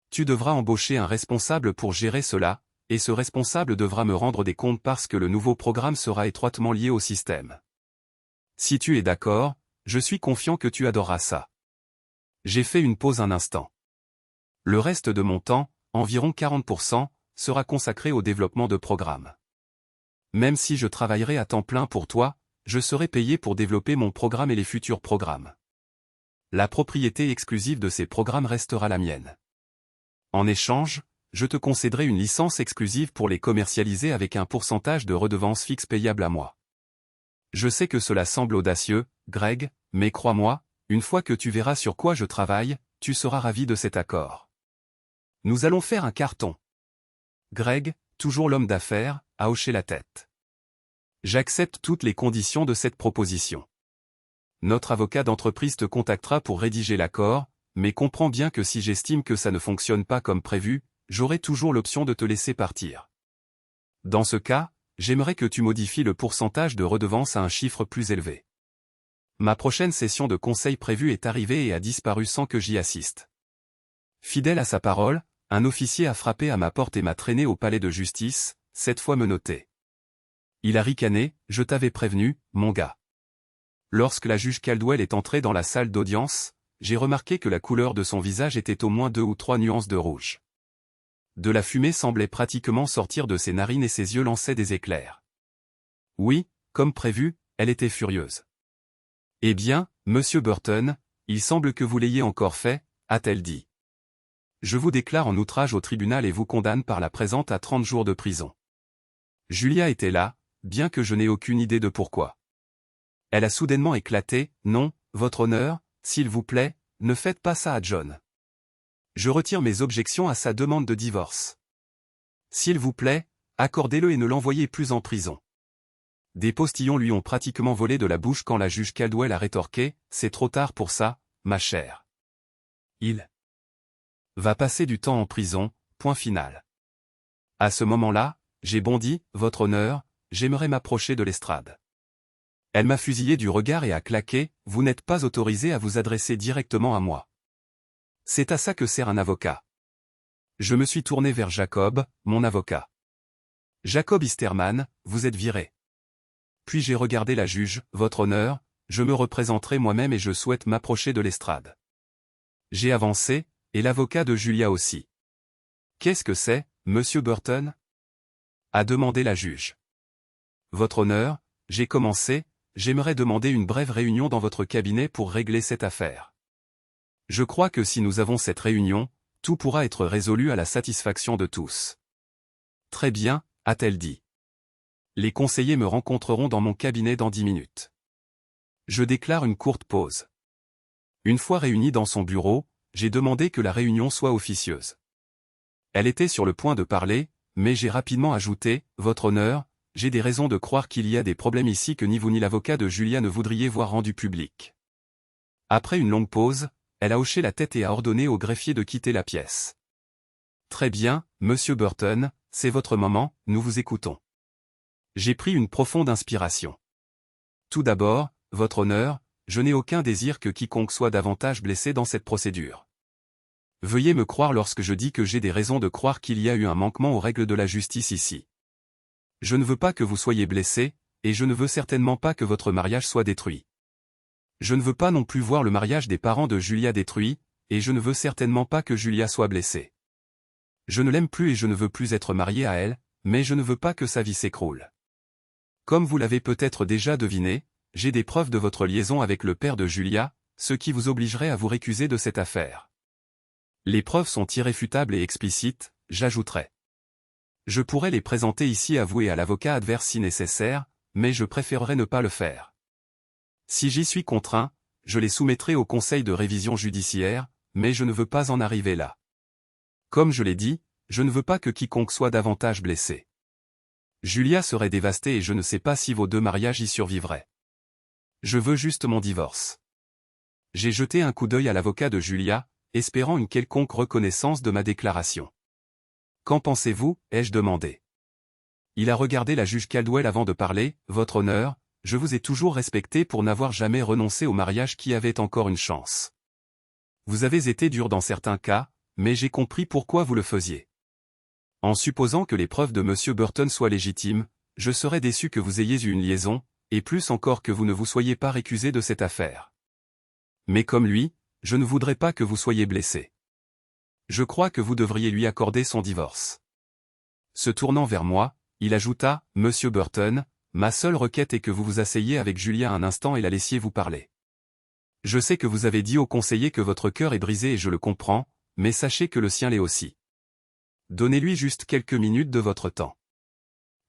Tu devras embaucher un responsable pour gérer cela, et ce responsable devra me rendre des comptes parce que le nouveau programme sera étroitement lié au système. Si tu es d'accord, je suis confiant que tu adoreras ça. J'ai fait une pause un instant. Le reste de mon temps, environ 40%, sera consacré au développement de programmes. Même si je travaillerai à temps plein pour toi, je serai payé pour développer mon programme et les futurs programmes. La propriété exclusive de ces programmes restera la mienne. En échange, je te concéderai une licence exclusive pour les commercialiser avec un pourcentage de redevance fixe payable à moi. Je sais que cela semble audacieux, Greg, mais crois-moi, une fois que tu verras sur quoi je travaille, tu seras ravi de cet accord. Nous allons faire un carton. Greg, toujours l'homme d'affaires, a hoché la tête. J'accepte toutes les conditions de cette proposition. Notre avocat d'entreprise te contactera pour rédiger l'accord, mais comprends bien que si j'estime que ça ne fonctionne pas comme prévu, j'aurai toujours l'option de te laisser partir. Dans ce cas, j'aimerais que tu modifies le pourcentage de redevance à un chiffre plus élevé. Ma prochaine session de conseil prévue est arrivée et a disparu sans que j'y assiste. Fidèle à sa parole, un officier a frappé à ma porte et m'a traîné au palais de justice, cette fois menotté. Il a ricané, je t'avais prévenu, mon gars. Lorsque la juge Caldwell est entrée dans la salle d'audience, j'ai remarqué que la couleur de son visage était au moins 2 ou 3 nuances de rouge. De la fumée semblait pratiquement sortir de ses narines et ses yeux lançaient des éclairs. Oui, comme prévu, elle était furieuse. Eh bien, monsieur Burton, il semble que vous l'ayez encore fait, a-t-elle dit. Je vous déclare en outrage au tribunal et vous condamne par la présente à 30 jours de prison. Julia était là, bien que je n'ai aucune idée de pourquoi. Elle a soudainement éclaté, non, votre honneur, s'il vous plaît, ne faites pas ça à John. Je retire mes objections à sa demande de divorce. S'il vous plaît, accordez-le et ne l'envoyez plus en prison. Des postillons lui ont pratiquement volé de la bouche quand la juge Caldwell a rétorqué, c'est trop tard pour ça, ma chère. Il va passer du temps en prison, point final. À ce moment-là, j'ai bondi, votre honneur, j'aimerais m'approcher de l'estrade. Elle m'a fusillé du regard et a claqué, vous n'êtes pas autorisé à vous adresser directement à moi. C'est à ça que sert un avocat. Je me suis tourné vers Jacob, mon avocat. Jacob Easterman, vous êtes viré. Puis j'ai regardé la juge, votre honneur, je me représenterai moi-même et je souhaite m'approcher de l'estrade. J'ai avancé, et l'avocat de Julia aussi. Qu'est-ce que c'est, monsieur Burton? A demandé la juge. Votre honneur, j'ai commencé, j'aimerais demander une brève réunion dans votre cabinet pour régler cette affaire. Je crois que si nous avons cette réunion, tout pourra être résolu à la satisfaction de tous. Très bien, a-t-elle dit. Les conseillers me rencontreront dans mon cabinet dans 10 minutes. Je déclare une courte pause. Une fois réunis dans son bureau, j'ai demandé que la réunion soit officieuse. Elle était sur le point de parler, mais j'ai rapidement ajouté, votre honneur, j'ai des raisons de croire qu'il y a des problèmes ici que ni vous ni l'avocat de Julia ne voudriez voir rendus publics. Après une longue pause, elle a hoché la tête et a ordonné au greffier de quitter la pièce. Très bien, monsieur Burton, c'est votre moment, nous vous écoutons. J'ai pris une profonde inspiration. Tout d'abord, votre honneur, je n'ai aucun désir que quiconque soit davantage blessé dans cette procédure. Veuillez me croire lorsque je dis que j'ai des raisons de croire qu'il y a eu un manquement aux règles de la justice ici. Je ne veux pas que vous soyez blessé, et je ne veux certainement pas que votre mariage soit détruit. Je ne veux pas non plus voir le mariage des parents de Julia détruit, et je ne veux certainement pas que Julia soit blessée. Je ne l'aime plus et je ne veux plus être marié à elle, mais je ne veux pas que sa vie s'écroule. Comme vous l'avez peut-être déjà deviné, j'ai des preuves de votre liaison avec le père de Julia, ce qui vous obligerait à vous récuser de cette affaire. Les preuves sont irréfutables et explicites, j'ajouterai. Je pourrais les présenter ici à vous et à l'avocat adverse si nécessaire, mais je préférerais ne pas le faire. Si j'y suis contraint, je les soumettrai au conseil de révision judiciaire, mais je ne veux pas en arriver là. Comme je l'ai dit, je ne veux pas que quiconque soit davantage blessé. Julia serait dévastée et je ne sais pas si vos 2 mariages y survivraient. Je veux juste mon divorce. J'ai jeté un coup d'œil à l'avocat de Julia, espérant une quelconque reconnaissance de ma déclaration. Qu'en pensez-vous, ai-je demandé. Il a regardé la juge Caldwell avant de parler. Votre honneur, je vous ai toujours respecté pour n'avoir jamais renoncé au mariage qui avait encore une chance. Vous avez été dur dans certains cas, mais j'ai compris pourquoi vous le faisiez. En supposant que les preuves de M. Burton soient légitimes, je serais déçu que vous ayez eu une liaison, et plus encore que vous ne vous soyez pas récusé de cette affaire. Mais comme lui, je ne voudrais pas que vous soyez blessé. Je crois que vous devriez lui accorder son divorce. Se tournant vers moi, il ajouta, « Monsieur Burton, ma seule requête est que vous vous asseyiez avec Julia un instant et la laissiez vous parler. Je sais que vous avez dit au conseiller que votre cœur est brisé et je le comprends, mais sachez que le sien l'est aussi. Donnez-lui juste quelques minutes de votre temps.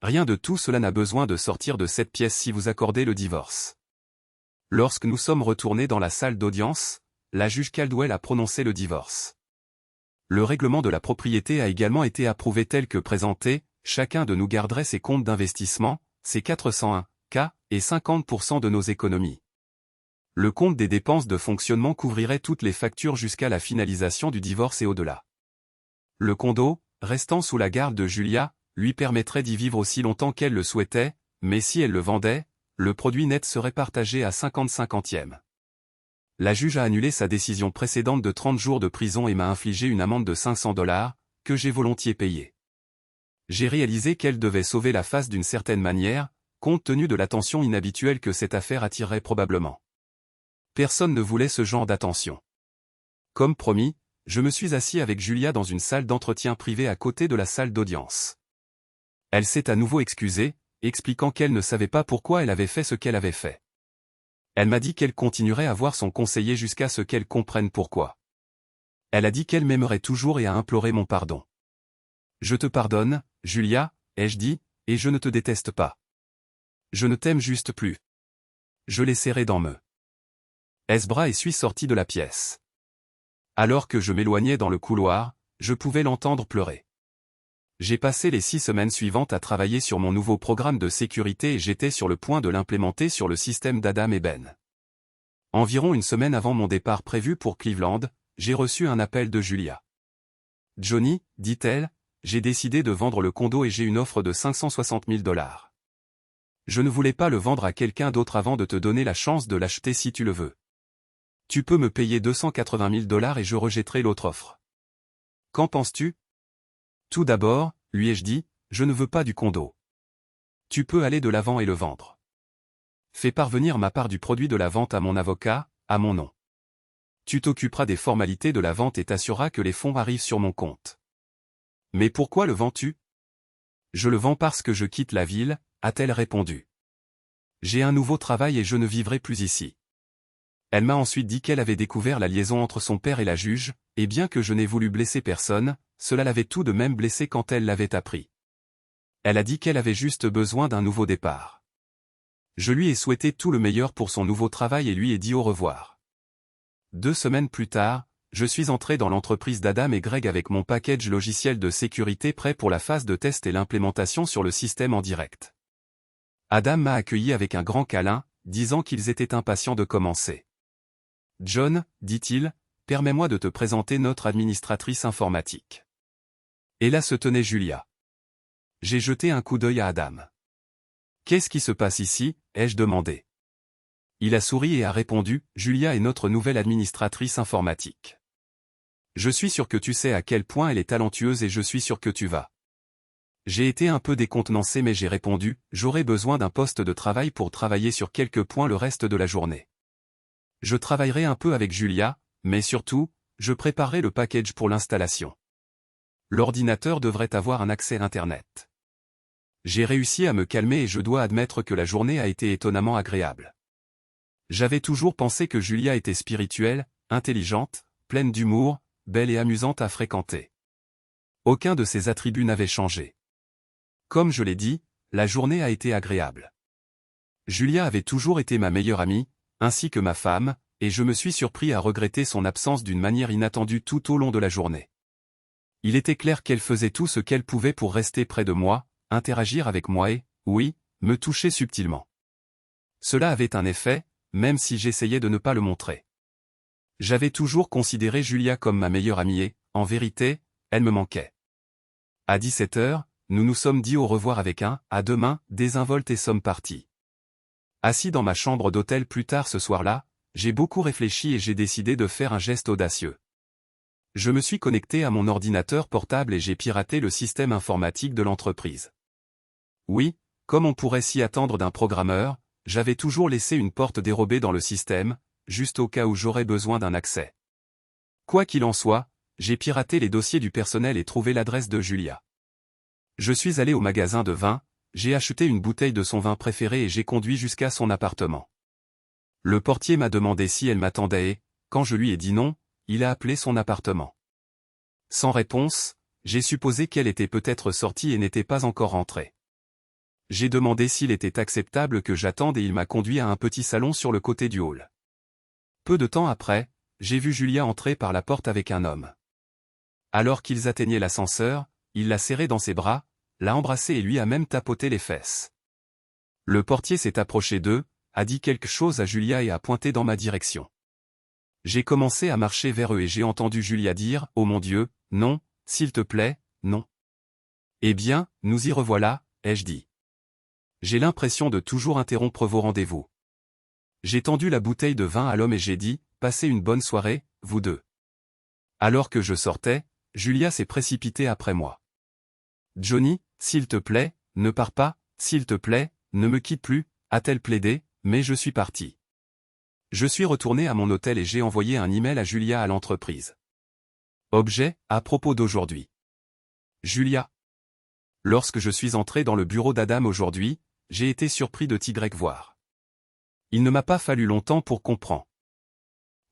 Rien de tout cela n'a besoin de sortir de cette pièce si vous accordez le divorce. » Lorsque nous sommes retournés dans la salle d'audience, la juge Caldwell a prononcé le divorce. Le règlement de la propriété a également été approuvé tel que présenté, chacun de nous garderait ses comptes d'investissement, ses 401 K, et 50% de nos économies. Le compte des dépenses de fonctionnement couvrirait toutes les factures jusqu'à la finalisation du divorce et au-delà. Le condo, restant sous la garde de Julia, lui permettrait d'y vivre aussi longtemps qu'elle le souhaitait, mais si elle le vendait, le produit net serait partagé à 50-50e. La juge a annulé sa décision précédente de 30 jours de prison et m'a infligé une amende de $500, que j'ai volontiers payée. J'ai réalisé qu'elle devait sauver la face d'une certaine manière, compte tenu de l'attention inhabituelle que cette affaire attirerait probablement. Personne ne voulait ce genre d'attention. Comme promis, je me suis assis avec Julia dans une salle d'entretien privée à côté de la salle d'audience. Elle s'est à nouveau excusée, expliquant qu'elle ne savait pas pourquoi elle avait fait ce qu'elle avait fait. Elle m'a dit qu'elle continuerait à voir son conseiller jusqu'à ce qu'elle comprenne pourquoi. Elle a dit qu'elle m'aimerait toujours et a imploré mon pardon. Je te pardonne, Julia, ai-je dit, et je ne te déteste pas. Je ne t'aime juste plus. Je l'ai serré dans me. Bras et suis sorti de la pièce. Alors que je m'éloignais dans le couloir, je pouvais l'entendre pleurer. J'ai passé les 6 semaines suivantes à travailler sur mon nouveau programme de sécurité et j'étais sur le point de l'implémenter sur le système d'Adam et Ben. Environ une semaine avant mon départ prévu pour Cleveland, j'ai reçu un appel de Julia. « Johnny, dit-elle, j'ai décidé de vendre le condo et j'ai une offre de $560 000. Je ne voulais pas le vendre à quelqu'un d'autre avant de te donner la chance de l'acheter si tu le veux. Tu peux me payer $280 000 et je rejetterai l'autre offre. Qu'en penses-tu ? Tout d'abord, lui ai-je dit, je ne veux pas du condo. Tu peux aller de l'avant et le vendre. Fais parvenir ma part du produit de la vente à mon avocat, à mon nom. Tu t'occuperas des formalités de la vente et t'assureras que les fonds arrivent sur mon compte. Mais pourquoi le vends-tu ? Je le vends parce que je quitte la ville, a-t-elle répondu. J'ai un nouveau travail et je ne vivrai plus ici. Elle m'a ensuite dit qu'elle avait découvert la liaison entre son père et la juge, et bien que je n'ai voulu blesser personne, cela l'avait tout de même blessée quand elle l'avait appris. Elle a dit qu'elle avait juste besoin d'un nouveau départ. Je lui ai souhaité tout le meilleur pour son nouveau travail et lui ai dit au revoir. 2 semaines plus tard, je suis entré dans l'entreprise d'Adam et Greg avec mon package logiciel de sécurité prêt pour la phase de test et l'implémentation sur le système en direct. Adam m'a accueilli avec un grand câlin, disant qu'ils étaient impatients de commencer. « John, dit-il, permets-moi de te présenter notre administratrice informatique. » Et là se tenait Julia. J'ai jeté un coup d'œil à Adam. « Qu'est-ce qui se passe ici ?» ai-je demandé. Il a souri et a répondu, « Julia est notre nouvelle administratrice informatique. Je suis sûr que tu sais à quel point elle est talentueuse et je suis sûr que tu vas. » J'ai été un peu décontenancé mais j'ai répondu, « J'aurai besoin d'un poste de travail pour travailler sur quelques points le reste de la journée. Je travaillerai un peu avec Julia, mais surtout, je préparerai le package pour l'installation. L'ordinateur devrait avoir un accès Internet. » J'ai réussi à me calmer et je dois admettre que la journée a été étonnamment agréable. J'avais toujours pensé que Julia était spirituelle, intelligente, pleine d'humour, belle et amusante à fréquenter. Aucun de ses attributs n'avait changé. Comme je l'ai dit, la journée a été agréable. Julia avait toujours été ma meilleure amie, ainsi que ma femme, et je me suis surpris à regretter son absence d'une manière inattendue tout au long de la journée. Il était clair qu'elle faisait tout ce qu'elle pouvait pour rester près de moi, interagir avec moi et, oui, me toucher subtilement. Cela avait un effet, même si j'essayais de ne pas le montrer. J'avais toujours considéré Julia comme ma meilleure amie et, en vérité, elle me manquait. À 17h, nous nous sommes dit au revoir avec un « à demain » désinvolte et sommes partis. Assis dans ma chambre d'hôtel plus tard ce soir-là, j'ai beaucoup réfléchi et j'ai décidé de faire un geste audacieux. Je me suis connecté à mon ordinateur portable et j'ai piraté le système informatique de l'entreprise. Oui, comme on pourrait s'y attendre d'un programmeur, j'avais toujours laissé une porte dérobée dans le système, juste au cas où j'aurais besoin d'un accès. Quoi qu'il en soit, j'ai piraté les dossiers du personnel et trouvé l'adresse de Julia. Je suis allé au magasin de vin, j'ai acheté une bouteille de son vin préféré et j'ai conduit jusqu'à son appartement. Le portier m'a demandé si elle m'attendait et, quand je lui ai dit non, il a appelé son appartement. Sans réponse, j'ai supposé qu'elle était peut-être sortie et n'était pas encore rentrée. J'ai demandé s'il était acceptable que j'attende et il m'a conduit à un petit salon sur le côté du hall. Peu de temps après, j'ai vu Julia entrer par la porte avec un homme. Alors qu'ils atteignaient l'ascenseur, il l'a serrée dans ses bras, l'a embrassée et lui a même tapoté les fesses. Le portier s'est approché d'eux, a dit quelque chose à Julia et a pointé dans ma direction. J'ai commencé à marcher vers eux et j'ai entendu Julia dire « Oh mon Dieu, non, s'il te plaît, non. » Eh bien, nous y revoilà, ai-je dit. J'ai l'impression de toujours interrompre vos rendez-vous. J'ai tendu la bouteille de vin à l'homme et j'ai dit « Passez une bonne soirée, vous deux. » Alors que je sortais, Julia s'est précipitée après moi. « Johnny, s'il te plaît, ne pars pas, s'il te plaît, ne me quitte plus » a-t-elle plaidé, mais je suis parti. Je suis retourné à mon hôtel et j'ai envoyé un email à Julia à l'entreprise. Objet, à propos d'aujourd'hui. Julia. Lorsque je suis entré dans le bureau d'Adam aujourd'hui, j'ai été surpris de t'y voir. Il ne m'a pas fallu longtemps pour comprendre.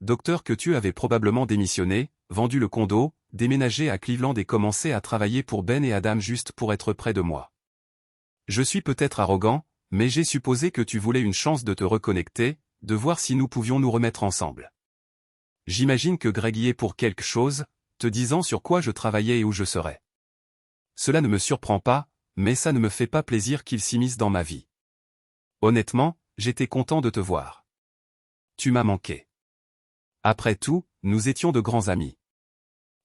Docteur que tu avais probablement démissionné, vendu le condo, déménagé à Cleveland et commencé à travailler pour Ben et Adam juste pour être près de moi. Je suis peut-être arrogant, mais j'ai supposé que tu voulais une chance de te reconnecter, de voir si nous pouvions nous remettre ensemble. J'imagine que Greg y est pour quelque chose, te disant sur quoi je travaillais et où je serais. Cela ne me surprend pas, mais ça ne me fait pas plaisir qu'il s'immisce dans ma vie. Honnêtement, j'étais content de te voir. Tu m'as manqué. Après tout, nous étions de grands amis.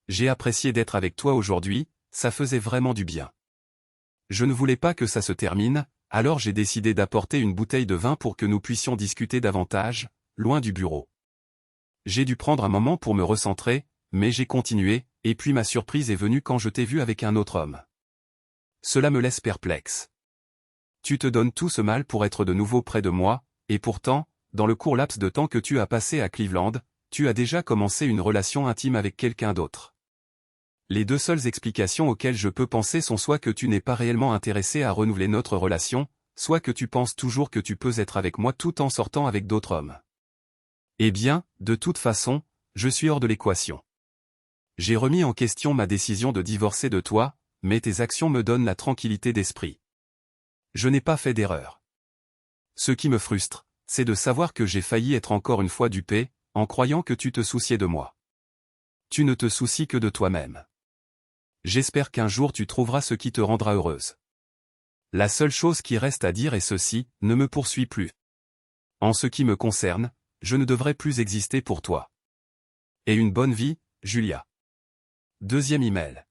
J'ai apprécié d'être avec toi aujourd'hui, ça faisait vraiment du bien. Je ne voulais pas que ça se termine, alors j'ai décidé d'apporter une bouteille de vin pour que nous puissions discuter davantage, loin du bureau. J'ai dû prendre un moment pour me recentrer, mais j'ai continué, et puis ma surprise est venue quand je t'ai vu avec un autre homme. Cela me laisse perplexe. Tu te donnes tout ce mal pour être de nouveau près de moi, et pourtant, dans le court laps de temps que tu as passé à Cleveland, tu as déjà commencé une relation intime avec quelqu'un d'autre. Les deux seules explications auxquelles je peux penser sont soit que tu n'es pas réellement intéressé à renouveler notre relation, soit que tu penses toujours que tu peux être avec moi tout en sortant avec d'autres hommes. Eh bien, de toute façon, je suis hors de l'équation. J'ai remis en question ma décision de divorcer de toi, mais tes actions me donnent la tranquillité d'esprit. Je n'ai pas fait d'erreur. Ce qui me frustre, c'est de savoir que j'ai failli être encore une fois dupé, en croyant que tu te souciais de moi. Tu ne te soucies que de toi-même. J'espère qu'un jour tu trouveras ce qui te rendra heureuse. La seule chose qui reste à dire est ceci, ne me poursuis plus. En ce qui me concerne, je ne devrais plus exister pour toi. Et une bonne vie, Julia. Deuxième email.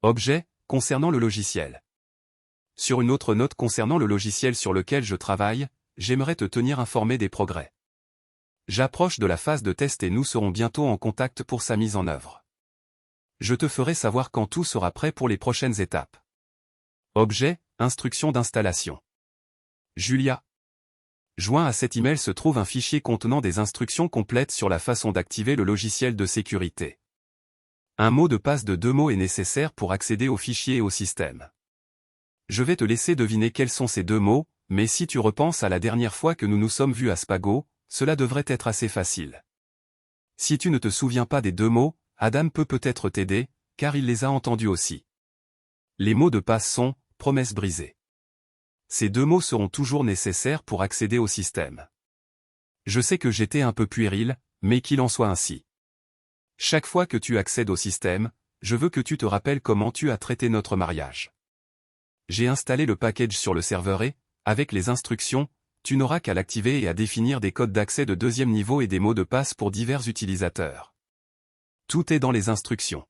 Objet, concernant le logiciel. Sur une autre note concernant le logiciel sur lequel je travaille, j'aimerais te tenir informé des progrès. J'approche de la phase de test et nous serons bientôt en contact pour sa mise en œuvre. Je te ferai savoir quand tout sera prêt pour les prochaines étapes. Objet, instruction d'installation. Julia. Joint à cet email se trouve un fichier contenant des instructions complètes sur la façon d'activer le logiciel de sécurité. Un mot de passe de 2 mots est nécessaire pour accéder au fichier et au système. Je vais te laisser deviner quels sont ces 2 mots, mais si tu repenses à la dernière fois que nous nous sommes vus à Spago, cela devrait être assez facile. Si tu ne te souviens pas des 2 mots, Adam peut peut-être t'aider, car il les a entendus aussi. Les mots de passe sont « promesse brisée ». Ces 2 mots seront toujours nécessaires pour accéder au système. Je sais que j'étais un peu puéril, mais qu'il en soit ainsi. Chaque fois que tu accèdes au système, je veux que tu te rappelles comment tu as traité notre mariage. J'ai installé le package sur le serveur et, avec les instructions, tu n'auras qu'à l'activer et à définir des codes d'accès de 2e niveau et des mots de passe pour divers utilisateurs. Tout est dans les instructions.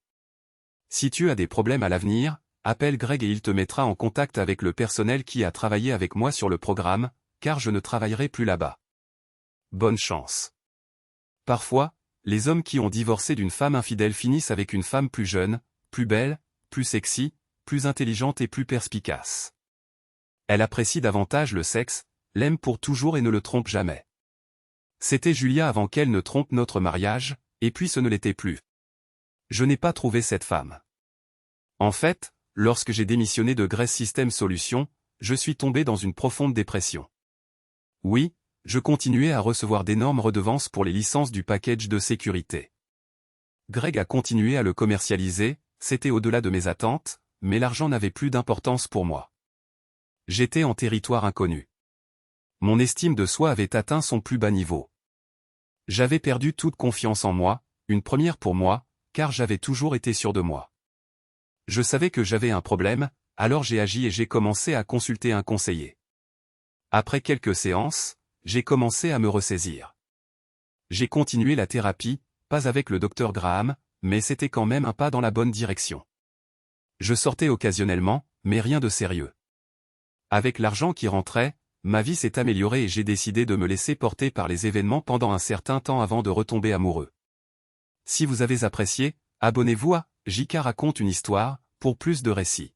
Si tu as des problèmes à l'avenir, appelle Greg et il te mettra en contact avec le personnel qui a travaillé avec moi sur le programme, car je ne travaillerai plus là-bas. Bonne chance. Parfois, les hommes qui ont divorcé d'une femme infidèle finissent avec une femme plus jeune, plus belle, plus sexy, plus intelligente et plus perspicace. Elle apprécie davantage le sexe, l'aime pour toujours et ne le trompe jamais. C'était Julia avant qu'elle ne trompe notre mariage, et puis ce ne l'était plus. Je n'ai pas trouvé cette femme. En fait, lorsque j'ai démissionné de Grace System Solutions, je suis tombé dans une profonde dépression. Oui, je continuais à recevoir d'énormes redevances pour les licences du package de sécurité. Greg a continué à le commercialiser, c'était au-delà de mes attentes, mais l'argent n'avait plus d'importance pour moi. J'étais en territoire inconnu. Mon estime de soi avait atteint son plus bas niveau. J'avais perdu toute confiance en moi, une première pour moi, car j'avais toujours été sûr de moi. Je savais que j'avais un problème, alors j'ai agi et j'ai commencé à consulter un conseiller. Après quelques séances, j'ai commencé à me ressaisir. J'ai continué la thérapie, pas avec le Dr Graham, mais c'était quand même un pas dans la bonne direction. Je sortais occasionnellement, mais rien de sérieux. Avec l'argent qui rentrait, ma vie s'est améliorée et j'ai décidé de me laisser porter par les événements pendant un certain temps avant de retomber amoureux. Si vous avez apprécié, abonnez-vous à JK raconte une histoire, pour plus de récits.